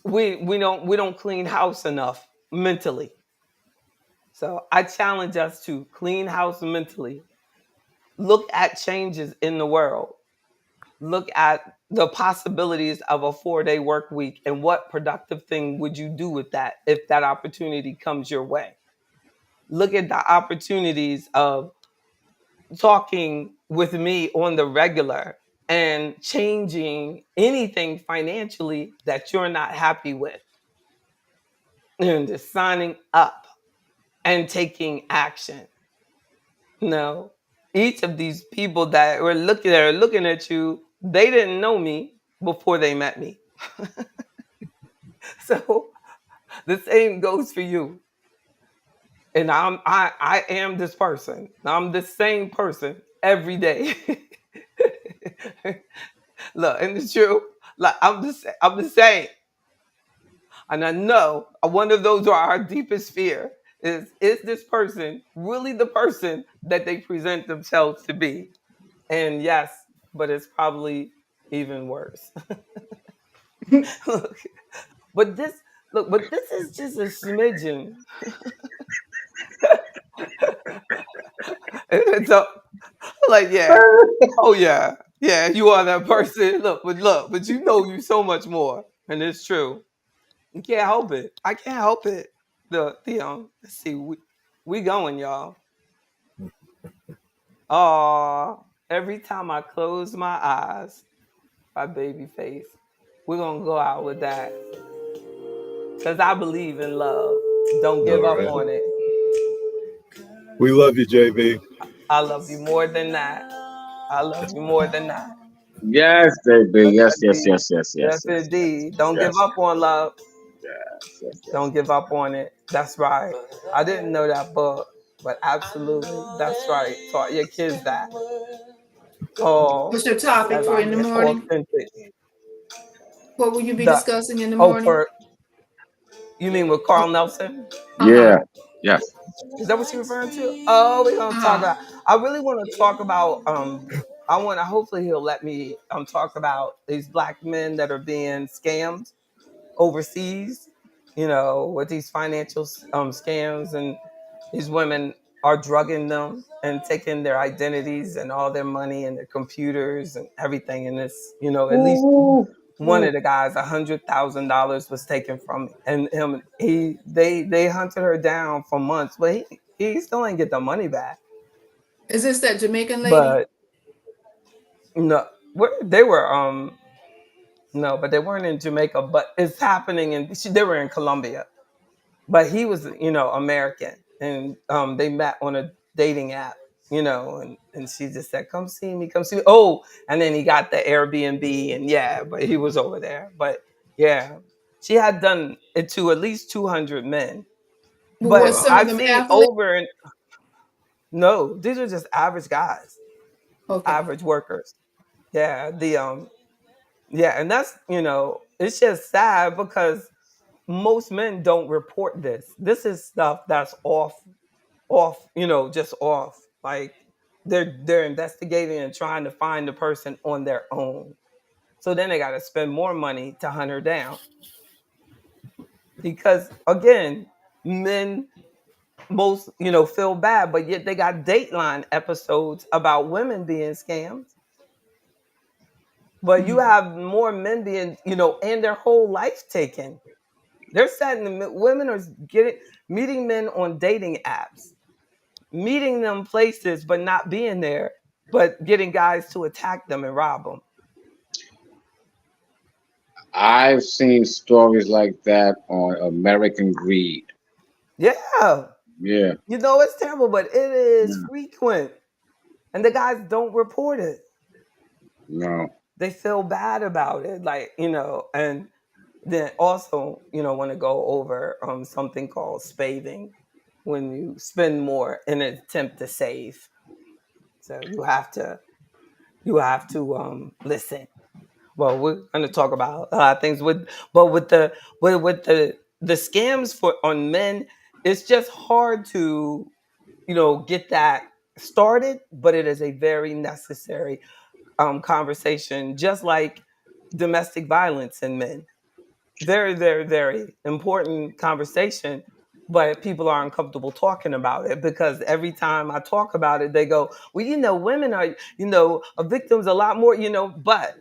[SPEAKER 1] we don't clean house enough mentally. So I challenge us to clean house mentally. Look at changes in the world. Look at the possibilities of a 4-day work week and what productive thing would you do with that if that opportunity comes your way. Look at the opportunities of talking with me on the regular and changing anything financially that you're not happy with and just signing up and taking action. No, each of these people that are looking at you, they didn't know me before they met me. So the same goes for you. And I am this person. I'm the same person every day. Look, and it's true. Like I'm the same. And I know one of those are our deepest fear is this person really the person that they present themselves to be? And yes, but it's probably even worse. Look, but this is just a smidgen. And so like yeah, oh yeah, yeah, you are that person. Look, but you so much more, and it's true. You can't help it. I can't help it. Let's see, we going, y'all. Oh, every time I close my eyes, my baby face, we're gonna go out with that because I believe in love. Don't give
[SPEAKER 2] All
[SPEAKER 1] up
[SPEAKER 2] right.
[SPEAKER 1] on it.
[SPEAKER 2] We love you, JB.
[SPEAKER 1] I love you more than that. I love you more than that.
[SPEAKER 3] Yes, baby.
[SPEAKER 1] Yes,
[SPEAKER 3] Yes, yes,
[SPEAKER 1] indeed.
[SPEAKER 3] yes, yes,
[SPEAKER 1] Yes,
[SPEAKER 3] yes, yes, yes,
[SPEAKER 1] indeed. Don't give
[SPEAKER 3] yes,
[SPEAKER 1] up on love.
[SPEAKER 3] yes, yes,
[SPEAKER 1] Don't
[SPEAKER 3] yes.
[SPEAKER 1] give up on it. That's right. I didn't know that book, but absolutely, that's right. Taught your kids that. Oh,
[SPEAKER 4] What's your topic
[SPEAKER 1] as
[SPEAKER 4] for
[SPEAKER 1] I'm
[SPEAKER 4] in the morning?
[SPEAKER 1] authentic.
[SPEAKER 4] What will you be
[SPEAKER 1] The
[SPEAKER 4] discussing in the
[SPEAKER 1] oh,
[SPEAKER 4] morning?
[SPEAKER 1] for you mean with Carl Nelson?
[SPEAKER 4] Uh-huh.
[SPEAKER 3] Yeah. Yes.
[SPEAKER 1] Is that what you're referring to? Oh, we're gonna talk
[SPEAKER 4] Uh-huh.
[SPEAKER 1] about. I really want to talk about. I want to. Hopefully, he'll let me talk about these black men that are being scammed overseas. With these financial scams, and these women are drugging them and taking their identities and all their money and their computers and everything. And it's at least
[SPEAKER 3] Ooh,
[SPEAKER 1] one
[SPEAKER 3] ooh.
[SPEAKER 1] of the guys, $100,000 was taken from and him. They hunted her down for months, but he still ain't get the money back.
[SPEAKER 4] Is this that Jamaican lady?
[SPEAKER 1] But no, they were no, but they weren't in Jamaica. But it's happening they were in Colombia. But he was American, and they met on a dating app. And she just said, "Come see me, come see me." Oh, and then he got the Airbnb, and yeah, but he was over there. But yeah, she had done it to at least 200 men.
[SPEAKER 4] Well, was
[SPEAKER 1] But
[SPEAKER 4] some
[SPEAKER 2] Wow.
[SPEAKER 4] of
[SPEAKER 1] I've
[SPEAKER 4] them
[SPEAKER 1] seen
[SPEAKER 4] athletes?
[SPEAKER 1] over and no, these are just average guys,
[SPEAKER 4] Okay.
[SPEAKER 1] average workers. Yeah, yeah, and that's it's just sad because most men don't report this. This is stuff that's off, just off. Like they're investigating and trying to find the person on their own. So then they got to spend more money to hunt her down because again, men most feel bad, but yet they got Dateline episodes about women being scammed. But you
[SPEAKER 4] Mhm.
[SPEAKER 1] have more men being and their whole life taken. They're setting women are meeting men on dating apps, meeting them places, but not being there, but getting guys to attack them and rob them.
[SPEAKER 3] I've seen stories like that on American Greed.
[SPEAKER 1] Yeah,
[SPEAKER 3] Yeah,
[SPEAKER 1] you know it's terrible, but it is
[SPEAKER 3] yeah,
[SPEAKER 1] frequent, and the guys don't report it.
[SPEAKER 3] no.
[SPEAKER 1] They feel bad about it, like and then also want to go over something called spaving, when you spend more in an attempt to save. So you have to listen. Well, we're going to talk about a lot of things but with the scams for on men. It's just hard to get that started, but it is a very necessary conversation, just like domestic violence in men. Very, very, very important conversation, but people are uncomfortable talking about it because every time I talk about it, they go, well, women are, victims a lot more, but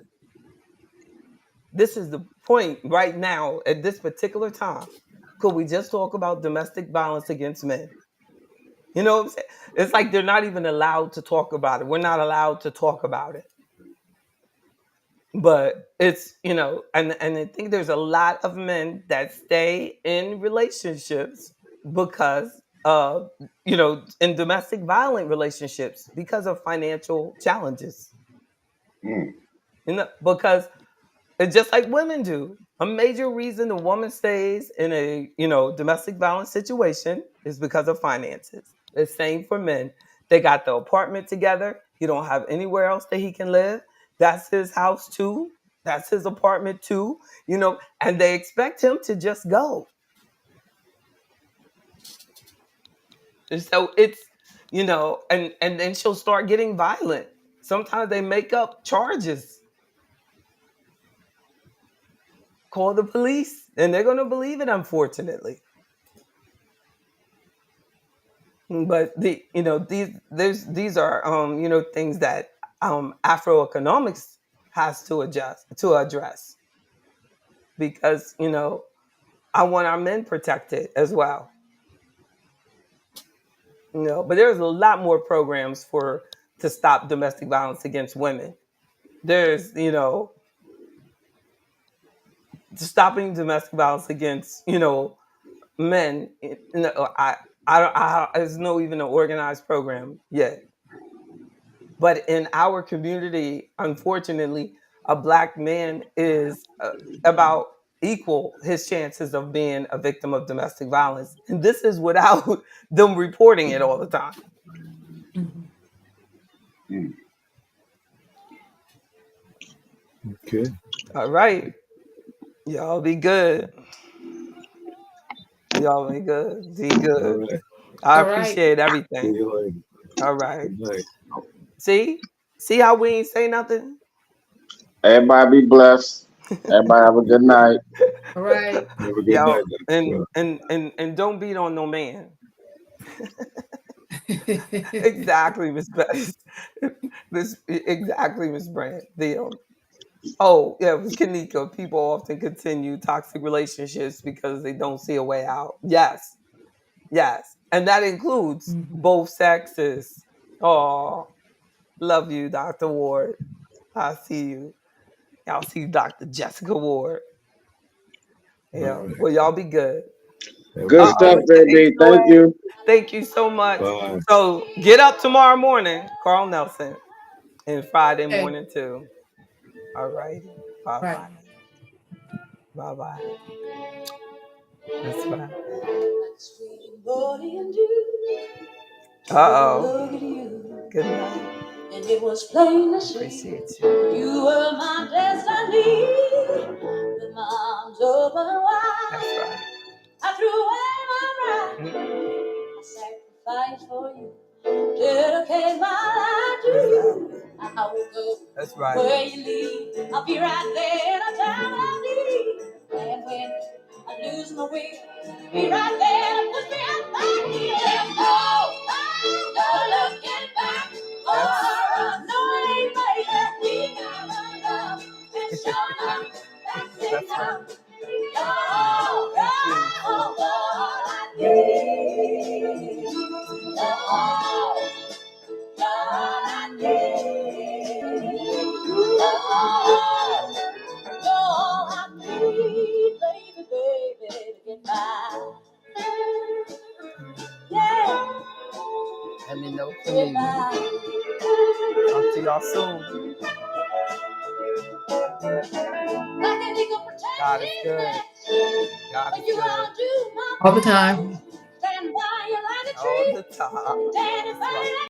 [SPEAKER 1] this is the point right now at this particular time. Could we just talk about domestic violence against men? You know what I'm saying? It's like they're not even allowed to talk about it. We're not allowed to talk about it. But it's and I think there's a lot of men that stay in relationships because of in domestic violent relationships because of financial challenges.
[SPEAKER 3] Mm,
[SPEAKER 1] Because it's just like women do. A major reason a woman stays in a domestic violence situation is because of finances. The same for men. They got the apartment together. He don't have anywhere else that he can live. That's his house too. That's his apartment too. And they expect him to just go. And so it's and then she'll start getting violent. Sometimes they make up charges, call the police, and they're gonna believe it, unfortunately. But these are things that Afroeconomics has to address, because I want our men protected as well. But there's a lot more programs to stop domestic violence against women. There's stopping domestic violence against men. There's no even an organized program yet. But in our community, unfortunately, a black man is about equal his chances of being a victim of domestic violence. And this is without them reporting it all the time.
[SPEAKER 3] mm.
[SPEAKER 2] Okay.
[SPEAKER 1] All right. Y'all be good. Y'all be good. Be
[SPEAKER 2] All
[SPEAKER 1] good.
[SPEAKER 2] right.
[SPEAKER 1] I
[SPEAKER 4] All right.
[SPEAKER 1] appreciate
[SPEAKER 2] See
[SPEAKER 1] everything.
[SPEAKER 2] you later.
[SPEAKER 1] All right.
[SPEAKER 2] Good night.
[SPEAKER 1] See? See how we ain't say nothing?
[SPEAKER 3] Everybody be blessed. Everybody have a good night.
[SPEAKER 4] All right.
[SPEAKER 2] Have a good
[SPEAKER 1] Y'all
[SPEAKER 2] night, Dr.
[SPEAKER 1] and
[SPEAKER 2] Scott.
[SPEAKER 1] and don't beat on no man. Exactly, Miss Bess. Exactly, Miss Brand. Oh yeah, it was Kanika. People often continue toxic relationships because they don't see a way out. Yes, yes, and that includes
[SPEAKER 4] Mhm.
[SPEAKER 1] both sexes. Oh, love you, Dr. Ward. I see you. Y'all see Dr. Jessica Ward.
[SPEAKER 2] All
[SPEAKER 1] Yeah.
[SPEAKER 2] right.
[SPEAKER 1] Well, y'all be good.
[SPEAKER 2] Have a
[SPEAKER 3] Good
[SPEAKER 2] good
[SPEAKER 1] Uh-oh,
[SPEAKER 3] stuff,
[SPEAKER 2] night.
[SPEAKER 1] Mr.
[SPEAKER 3] baby.
[SPEAKER 1] HOA.
[SPEAKER 3] Thank you.
[SPEAKER 1] Thank you so much.
[SPEAKER 2] Bye.
[SPEAKER 1] So get up tomorrow morning, Carl Nelson, and Friday
[SPEAKER 4] Okay.
[SPEAKER 1] morning too. All righty. Bye
[SPEAKER 4] Right.
[SPEAKER 1] bye. Bye bye. That's right. Uh-oh. Good night.
[SPEAKER 5] And it was plain to see
[SPEAKER 1] Appreciate you.
[SPEAKER 5] you were my destiny. With my arms open
[SPEAKER 1] That's
[SPEAKER 5] wide,
[SPEAKER 1] right.
[SPEAKER 5] I threw away my pride.
[SPEAKER 1] Mm,
[SPEAKER 5] I sacrificed for you, dedicate my life to
[SPEAKER 1] exactly.
[SPEAKER 5] you. I woke up
[SPEAKER 1] That's right.
[SPEAKER 5] where you leave. I'll be right there in a time of need. And when I lose my way, be right there to push me up my heel. No looking back.
[SPEAKER 1] That's
[SPEAKER 5] Oh, no, ain't baby. We got a love. And show enough. That's
[SPEAKER 1] that's right.
[SPEAKER 5] enough. Oh,
[SPEAKER 1] Thank community. Talk to y'all soon. God is good. God is good.
[SPEAKER 4] All the time.
[SPEAKER 1] All the time. That's right.